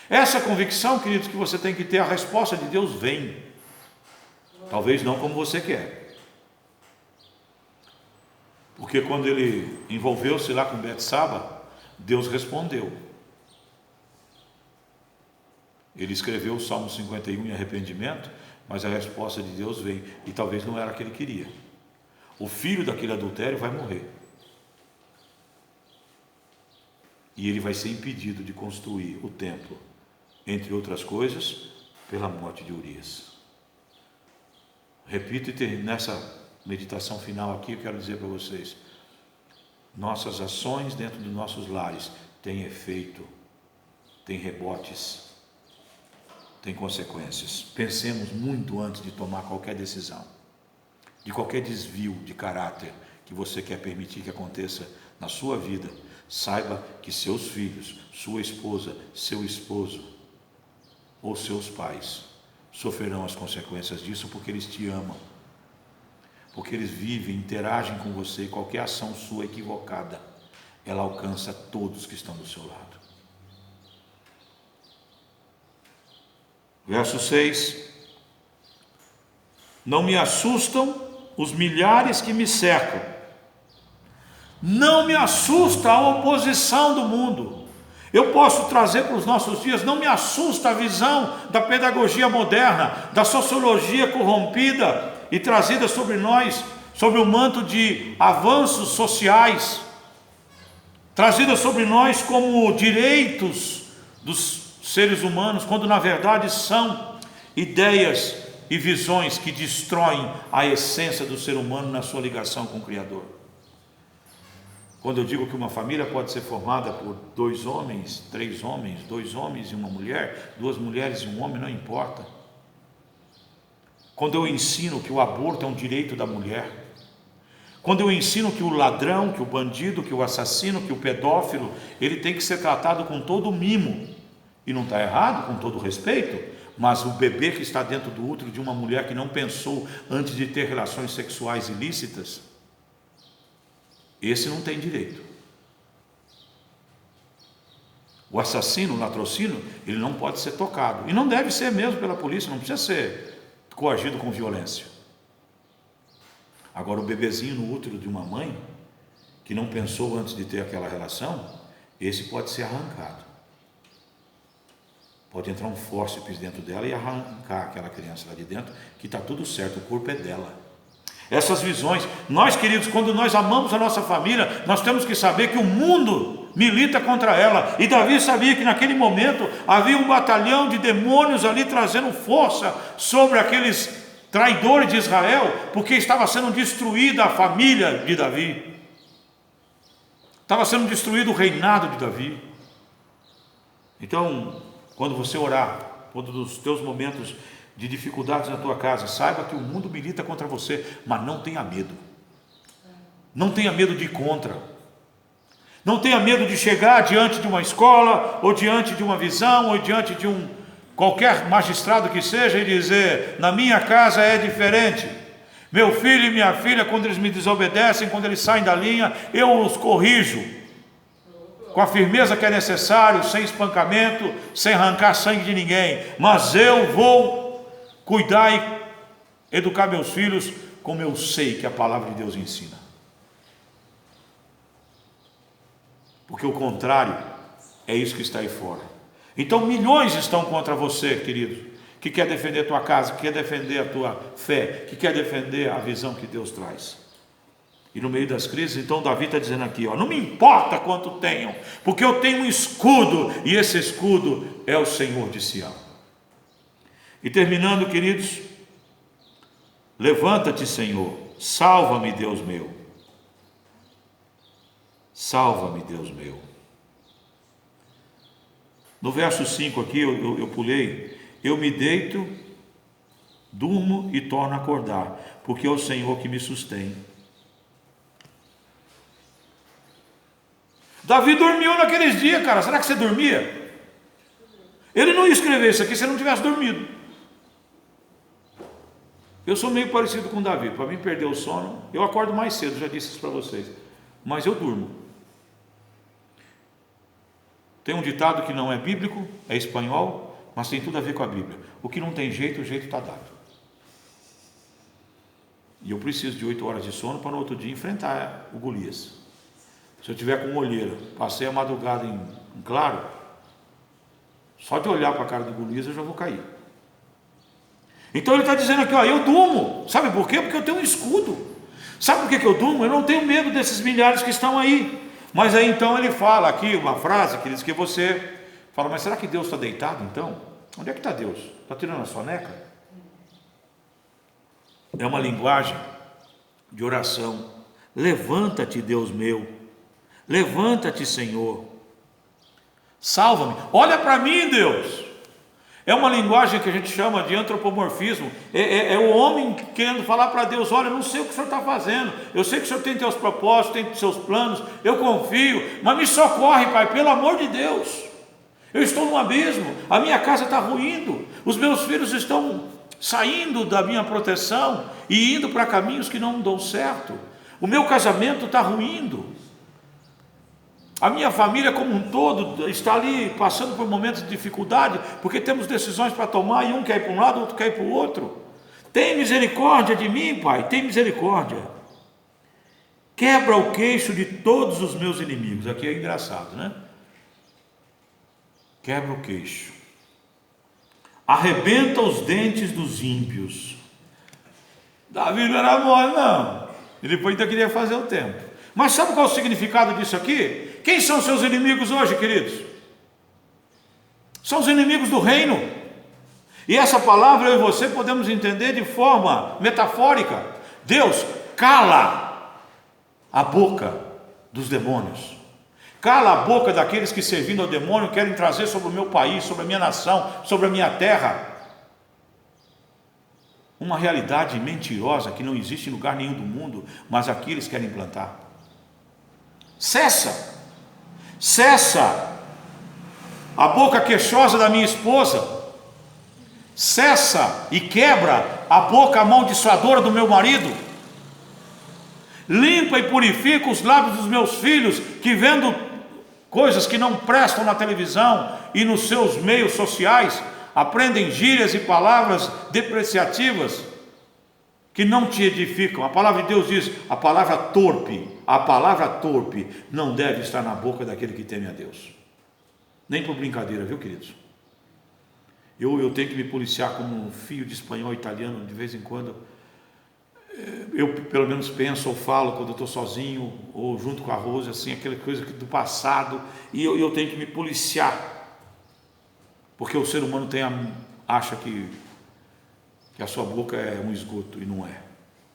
Essa convicção, queridos, que você tem que ter, a resposta de Deus vem, talvez não como você quer. Porque quando ele envolveu-se lá com Betsaba, Deus respondeu. Ele escreveu o Salmo 51 em arrependimento, mas a resposta de Deus veio, e talvez não era a que ele queria. O filho daquele adultério vai morrer. E ele vai ser impedido de construir o templo, entre outras coisas, pela morte de Urias. Repito, e nessa meditação final aqui eu quero dizer para vocês: nossas ações dentro dos nossos lares têm efeito, têm rebotes, têm consequências. Pensemos muito antes de tomar qualquer decisão, de qualquer desvio de caráter que você quer permitir que aconteça na sua vida. Saiba que seus filhos, sua esposa, seu esposo ou seus pais sofrerão as consequências disso, porque eles te amam, porque eles vivem, interagem com você. Qualquer ação sua equivocada, ela alcança todos que estão do seu lado. Verso 6: não me assustam os milhares que me cercam, não me assusta a oposição do mundo. Eu posso trazer para os nossos dias: não me assusta a visão da pedagogia moderna, da sociologia corrompida e trazida sobre nós, sobre o manto de avanços sociais, trazida sobre nós como direitos dos seres humanos, quando na verdade são ideias e visões que destroem a essência do ser humano na sua ligação com o Criador. Quando eu digo que uma família pode ser formada por 2 homens, 3 homens, 2 homens e uma mulher, 2 mulheres e um homem, não importa. Quando eu ensino que o aborto é um direito da mulher, quando eu ensino que o ladrão, que o bandido, que o assassino, que o pedófilo, ele tem que ser tratado com todo o mimo, e não está errado, com todo o respeito, mas o bebê que está dentro do útero de uma mulher que não pensou antes de ter relações sexuais ilícitas, esse não tem direito. O assassino, o latrocínio, ele não pode ser tocado, e não deve ser mesmo pela polícia, não precisa ser coagido com violência. Agora, o bebezinho no útero de uma mãe, que não pensou antes de ter aquela relação, esse pode ser arrancado. Pode entrar um fórceps dentro dela e arrancar aquela criança lá de dentro, que está tudo certo, o corpo é dela. Essas visões, nós, queridos, quando nós amamos a nossa família, nós temos que saber que o mundo milita contra ela, e Davi sabia que naquele momento havia um batalhão de demônios ali trazendo força sobre aqueles traidores de Israel, porque estava sendo destruída a família de Davi, estava sendo destruído o reinado de Davi. Então, quando você orar, quando nos teus momentos de dificuldades na tua casa, saiba que o mundo milita contra você, mas não tenha medo. Não tenha medo de ir contra. Não tenha medo de chegar diante de uma escola, ou diante de uma visão, ou diante de qualquer magistrado que seja, e dizer: na minha casa é diferente. Meu filho e minha filha, quando eles me desobedecem, quando eles saem da linha, eu os corrijo com a firmeza que é necessário, sem espancamento, sem arrancar sangue de ninguém, mas eu vou cuidar e educar meus filhos como eu sei que a palavra de Deus ensina. Porque o contrário é isso que está aí fora. Então milhões estão contra você, querido, que quer defender a tua casa, que quer defender a tua fé, que quer defender a visão que Deus traz. E no meio das crises, então Davi está dizendo aqui, não me importa quanto tenham, porque eu tenho um escudo, e esse escudo é o Senhor de Sião. E terminando, queridos, levanta-te, Senhor, salva-me, Deus meu. Salva-me, Deus meu. No verso 5 aqui, eu pulei: eu me deito, durmo e torno a acordar, porque é o Senhor que me sustém. Davi dormiu naqueles dias, cara. Será que você dormia? Ele não ia escrever isso aqui se ele não tivesse dormido. Eu sou meio parecido com Davi. Para mim perder o sono, eu acordo mais cedo, já disse isso para vocês, mas eu durmo. Tem um ditado que não é bíblico, é espanhol, mas tem tudo a ver com a Bíblia: o que não tem jeito, o jeito está dado. E eu preciso de 8 horas de sono para no outro dia enfrentar o Golias. Se eu tiver com olheira, passei a madrugada em claro, só de olhar para a cara do Golias eu já vou cair. Então ele está dizendo aqui, eu durmo. Sabe por quê? Porque eu tenho um escudo. Sabe por que eu durmo? Eu não tenho medo desses milhares que estão aí. Mas aí então ele fala aqui uma frase que diz que você fala: mas será que Deus está deitado então? Onde é que está Deus? Está tirando a soneca? É uma linguagem de oração. Levanta-te, Deus meu. Levanta-te, Senhor. Salva-me. Olha para mim, Deus. É uma linguagem que a gente chama de antropomorfismo. É o homem querendo falar para Deus: olha, eu não sei o que o Senhor está fazendo, eu sei que o Senhor tem seus propósitos, tem seus planos, eu confio, mas me socorre, Pai, pelo amor de Deus. Eu estou num abismo, a minha casa está ruindo, os meus filhos estão saindo da minha proteção e indo para caminhos que não dão certo, o meu casamento está ruindo. A minha família como um todo está ali passando por momentos de dificuldade, porque temos decisões para tomar e um quer ir para um lado, o outro quer ir para o outro. Tem misericórdia de mim, Pai, tem misericórdia. Quebra o queixo de todos os meus inimigos. Aqui é engraçado, né? Quebra o queixo. Arrebenta os dentes dos ímpios. Davi não era mole, não. Ele ainda queria fazer o tempo. Mas sabe qual é o significado disso aqui? Quem são seus inimigos hoje, queridos? São os inimigos do reino. E essa palavra eu e você podemos entender de forma metafórica. Deus cala a boca dos demônios. Cala a boca daqueles que, servindo ao demônio, querem trazer sobre o meu país, sobre a minha nação, sobre a minha terra uma realidade mentirosa que não existe em lugar nenhum do mundo, mas aqui eles querem implantar. Cessa a boca queixosa da minha esposa, cessa e quebra a boca amaldiçoadora do meu marido, limpa e purifica os lábios dos meus filhos, que vendo coisas que não prestam na televisão e nos seus meios sociais, aprendem gírias e palavras depreciativas, que não te edificam. A palavra de Deus diz: a palavra torpe não deve estar na boca daquele que teme a Deus. Nem por brincadeira, viu, queridos? Eu tenho que me policiar como um fio de espanhol italiano, de vez em quando. Eu pelo menos penso ou falo quando eu estou sozinho, ou junto com a Rose, assim, aquela coisa do passado, e eu tenho que me policiar, porque o ser humano acha que a sua boca é um esgoto, e não é.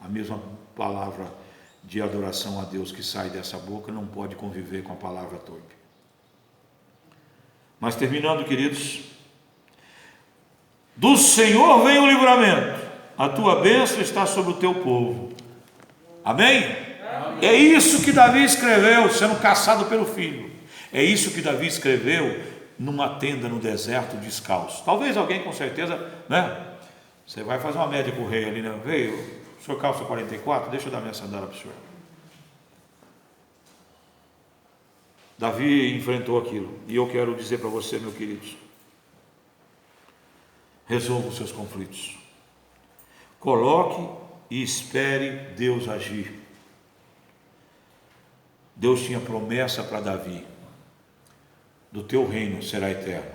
A mesma palavra de adoração a Deus que sai dessa boca não pode conviver com a palavra torpe. Mas terminando, queridos, do Senhor vem o livramento, a tua bênção está sobre o teu povo. Amém? Amém? É isso que Davi escreveu, sendo caçado pelo filho. É isso que Davi escreveu numa tenda no deserto, descalço. Talvez alguém, com certeza, né? Você vai fazer uma média com o rei ali, né? Rei, o senhor calça 44? Deixa eu dar minha sandália para o senhor. Davi enfrentou aquilo. E eu quero dizer para você, meus queridos, resolva os seus conflitos. Coloque e espere Deus agir. Deus tinha promessa para Davi: do teu reino será eterno.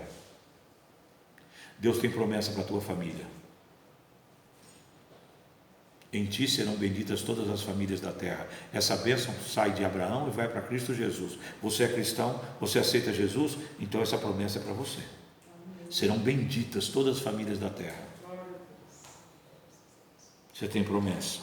Deus tem promessa para a tua família. Em ti serão benditas todas as famílias da terra. Essa bênção sai de Abraão e vai para Cristo Jesus. Você é cristão, você aceita Jesus, então essa promessa é para você. Serão benditas todas as famílias da terra. Você tem promessa.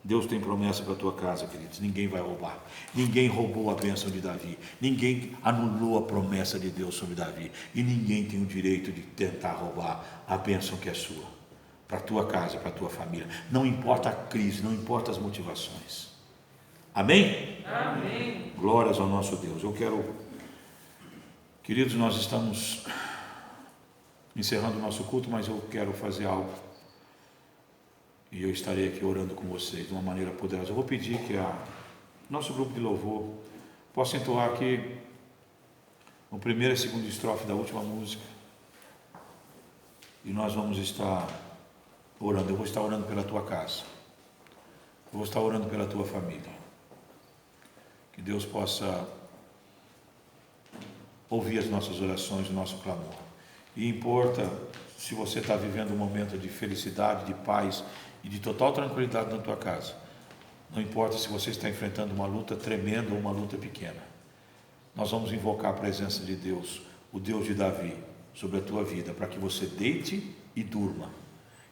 Deus tem promessa para a tua casa, queridos. Ninguém vai roubar. Ninguém roubou a bênção de Davi. Ninguém anulou a promessa de Deus sobre Davi. E ninguém tem o direito de tentar roubar a bênção que é sua, para a tua casa, para a tua família. Não importa a crise, não importa as motivações. Amém? Amém. Glórias ao nosso Deus. Eu quero, queridos, nós estamos encerrando o nosso culto, mas eu quero fazer algo. E eu estarei aqui orando com vocês de uma maneira poderosa. Eu vou pedir que nosso grupo de louvor possa entoar aqui o primeiro e segundo estrofe da última música. E nós vamos estar orando. Eu vou estar orando pela tua casa. Eu vou estar orando pela tua família. Que Deus possa ouvir as nossas orações, o nosso clamor. E importa se você está vivendo um momento de felicidade, de paz e de total tranquilidade na tua casa. Não importa se você está enfrentando uma luta tremenda ou uma luta pequena. Nós vamos invocar a presença de Deus, o Deus de Davi, sobre a tua vida, para que você deite e durma,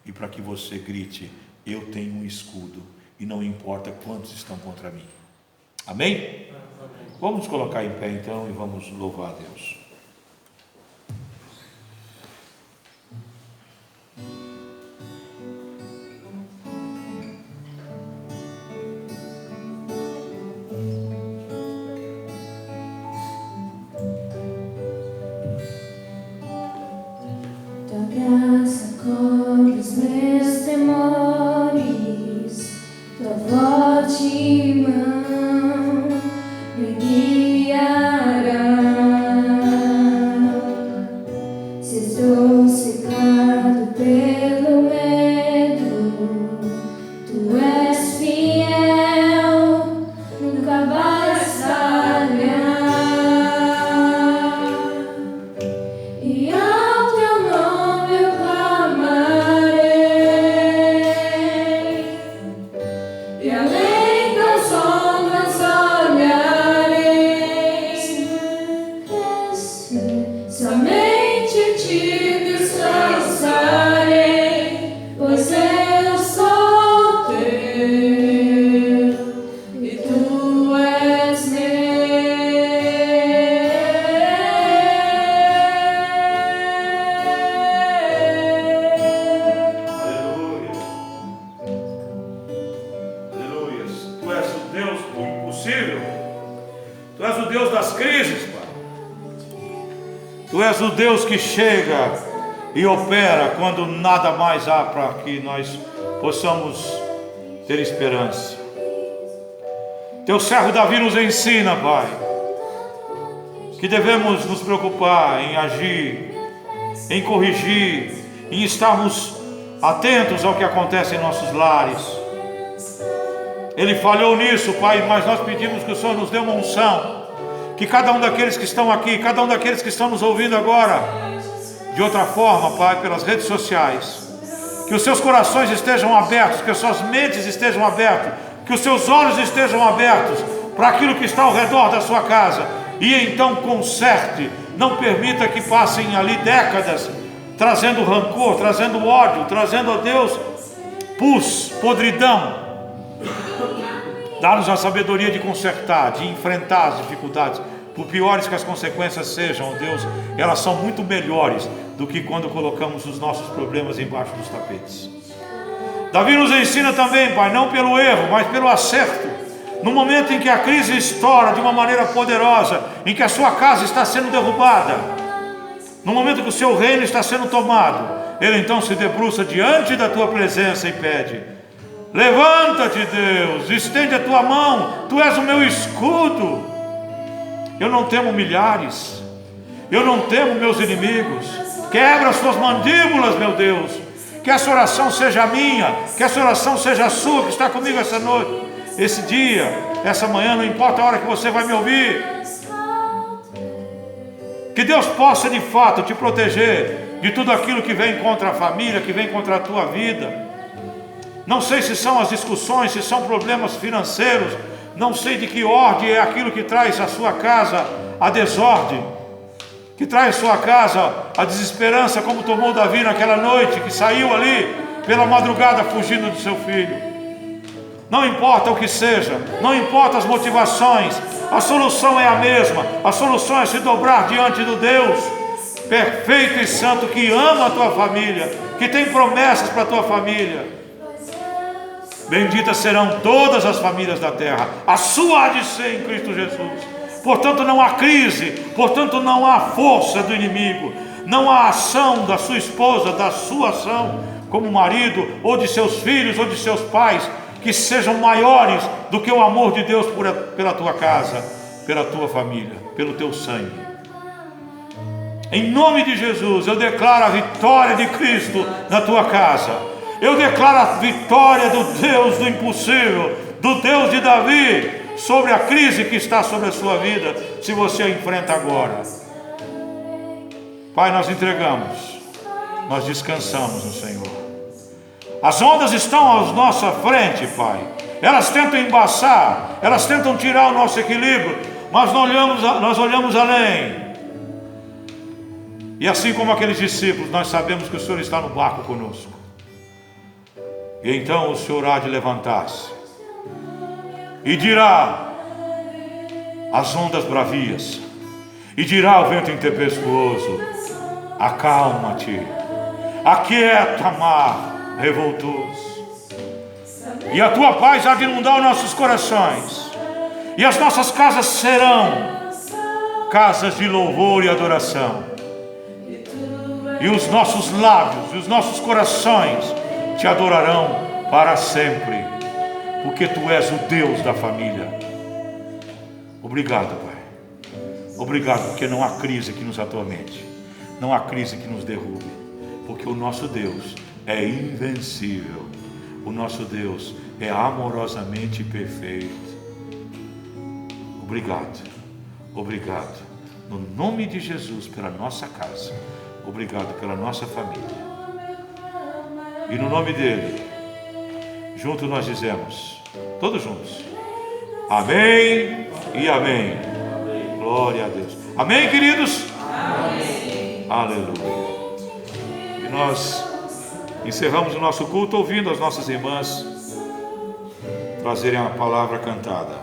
e para que você grite: eu tenho um escudo, e não importa quantos estão contra mim. Amém? Vamos nos colocar em pé então e vamos louvar a Deus. Tua graça cobre os meus temores, tua forte mão me guiará. Se estou cercado pelo medo, tu és fiel, nunca vais falhar. E ao teu nome eu clamarei, e além das sombras olharei. Somente em ti descansarei, pois eu sou teu e tu és Aleluia. Aleluia. Tu és o Deus do impossível. Tu és o Deus das crises, Pai. Tu és o Deus que chega e opera quando nada mais há para que nós possamos ter esperança. Teu servo Davi nos ensina, Pai, que devemos nos preocupar em agir, em corrigir, em estarmos atentos ao que acontece em nossos lares. Ele falhou nisso, Pai, mas nós pedimos que o Senhor nos dê uma unção, que cada um daqueles que estão aqui, cada um daqueles que estão nos ouvindo agora, de outra forma, Pai, pelas redes sociais, que os seus corações estejam abertos, que as suas mentes estejam abertas, que os seus olhos estejam abertos para aquilo que está ao redor da sua casa, e então conserte, não permita que passem ali décadas, trazendo rancor, trazendo ódio, trazendo a Deus podridão. Dá-nos a sabedoria de consertar, de enfrentar as dificuldades, por piores que as consequências sejam, ó Deus, elas são muito melhores do que quando colocamos os nossos problemas embaixo dos tapetes. Davi nos ensina também, Pai, não pelo erro, mas pelo acerto. No momento em que a crise estoura de uma maneira poderosa, em que a sua casa está sendo derrubada, no momento que o seu reino está sendo tomado, ele então se debruça diante da tua presença e pede: levanta-te, Deus, estende a tua mão, tu és o meu escudo. Eu não temo milhares, eu não temo meus inimigos. Quebra as tuas mandíbulas, meu Deus. Que essa oração seja minha, que essa oração seja sua, que está comigo essa noite, esse dia, essa manhã, não importa a hora que você vai me ouvir. Que Deus possa de fato te proteger de tudo aquilo que vem contra a família, que vem contra a tua vida. Não sei se são as discussões, se são problemas financeiros, não sei de que ordem é aquilo que traz à sua casa a desordem, que traz à sua casa a desesperança, como tomou Davi naquela noite, que saiu ali pela madrugada fugindo do seu filho. Não importa o que seja, não importa as motivações, a solução é a mesma. A solução é se dobrar diante do Deus perfeito e santo, que ama a tua família, que tem promessas para a tua família. Benditas serão todas as famílias da terra, a sua há de ser em Cristo Jesus. Portanto não há crise, portanto não há força do inimigo, não há ação da sua esposa, da sua ação como marido, ou de seus filhos, ou de seus pais, que sejam maiores do que o amor de Deus pela tua casa, pela tua família, pelo teu sangue. Em nome de Jesus, eu declaro a vitória de Cristo na tua casa. Eu declaro a vitória do Deus do impossível, do Deus de Davi, sobre a crise que está sobre a sua vida, se você a enfrenta agora. Pai, nós entregamos, nós descansamos no Senhor. As ondas estão à nossa frente, Pai. Elas tentam embaçar, elas tentam tirar o nosso equilíbrio, mas nós olhamos além. E assim como aqueles discípulos, nós sabemos que o Senhor está no barco conosco. E então o Senhor há de levantar-se e dirá às ondas bravias, e dirá ao vento intempestuoso: acalma-te, aquieta, mar revoltoso. E a tua paz há de inundar os nossos corações, e as nossas casas serão casas de louvor e adoração. E os nossos lábios e os nossos corações te adorarão para sempre, porque tu és o Deus da família. Obrigado, Pai. Obrigado, porque não há crise que nos atormente, não há crise que nos derrube, porque o nosso Deus é invencível, o nosso Deus é amorosamente perfeito. Obrigado, obrigado, no nome de Jesus, pela nossa casa, obrigado pela nossa família, e no nome dele, juntos nós dizemos, todos juntos, amém e amém. Glória a Deus. Amém, queridos? Amém. Aleluia. E nós encerramos o nosso culto ouvindo as nossas irmãs trazerem a palavra cantada.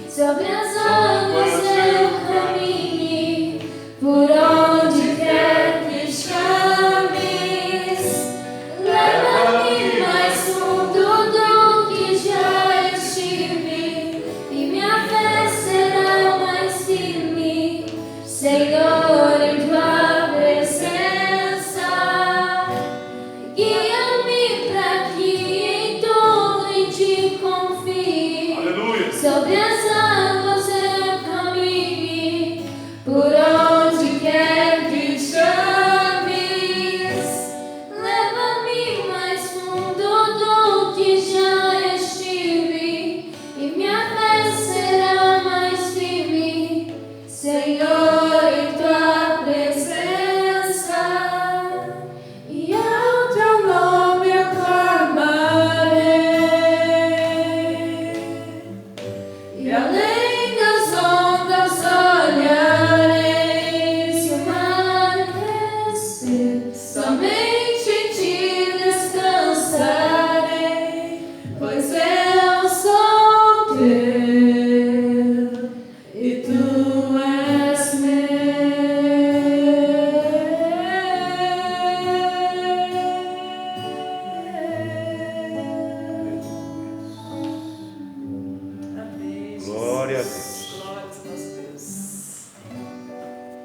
Sobre as águas eu caminhe, por onde quer que chames. Leva-me mais fundo do que já estive, e minha fé será mais firme, Senhor, em tua presença. Guia-me para que em tudo em ti confie. Aleluia. Sobre as por onde quer que chames, leva-me mais fundo do que já estive, e minha fé será mais firme, Senhor, em tua presença, e ao teu nome eu clamarei, e além das ondas somente em ti descansarei, pois eu sou teu e tu és meu. Glória a Deus.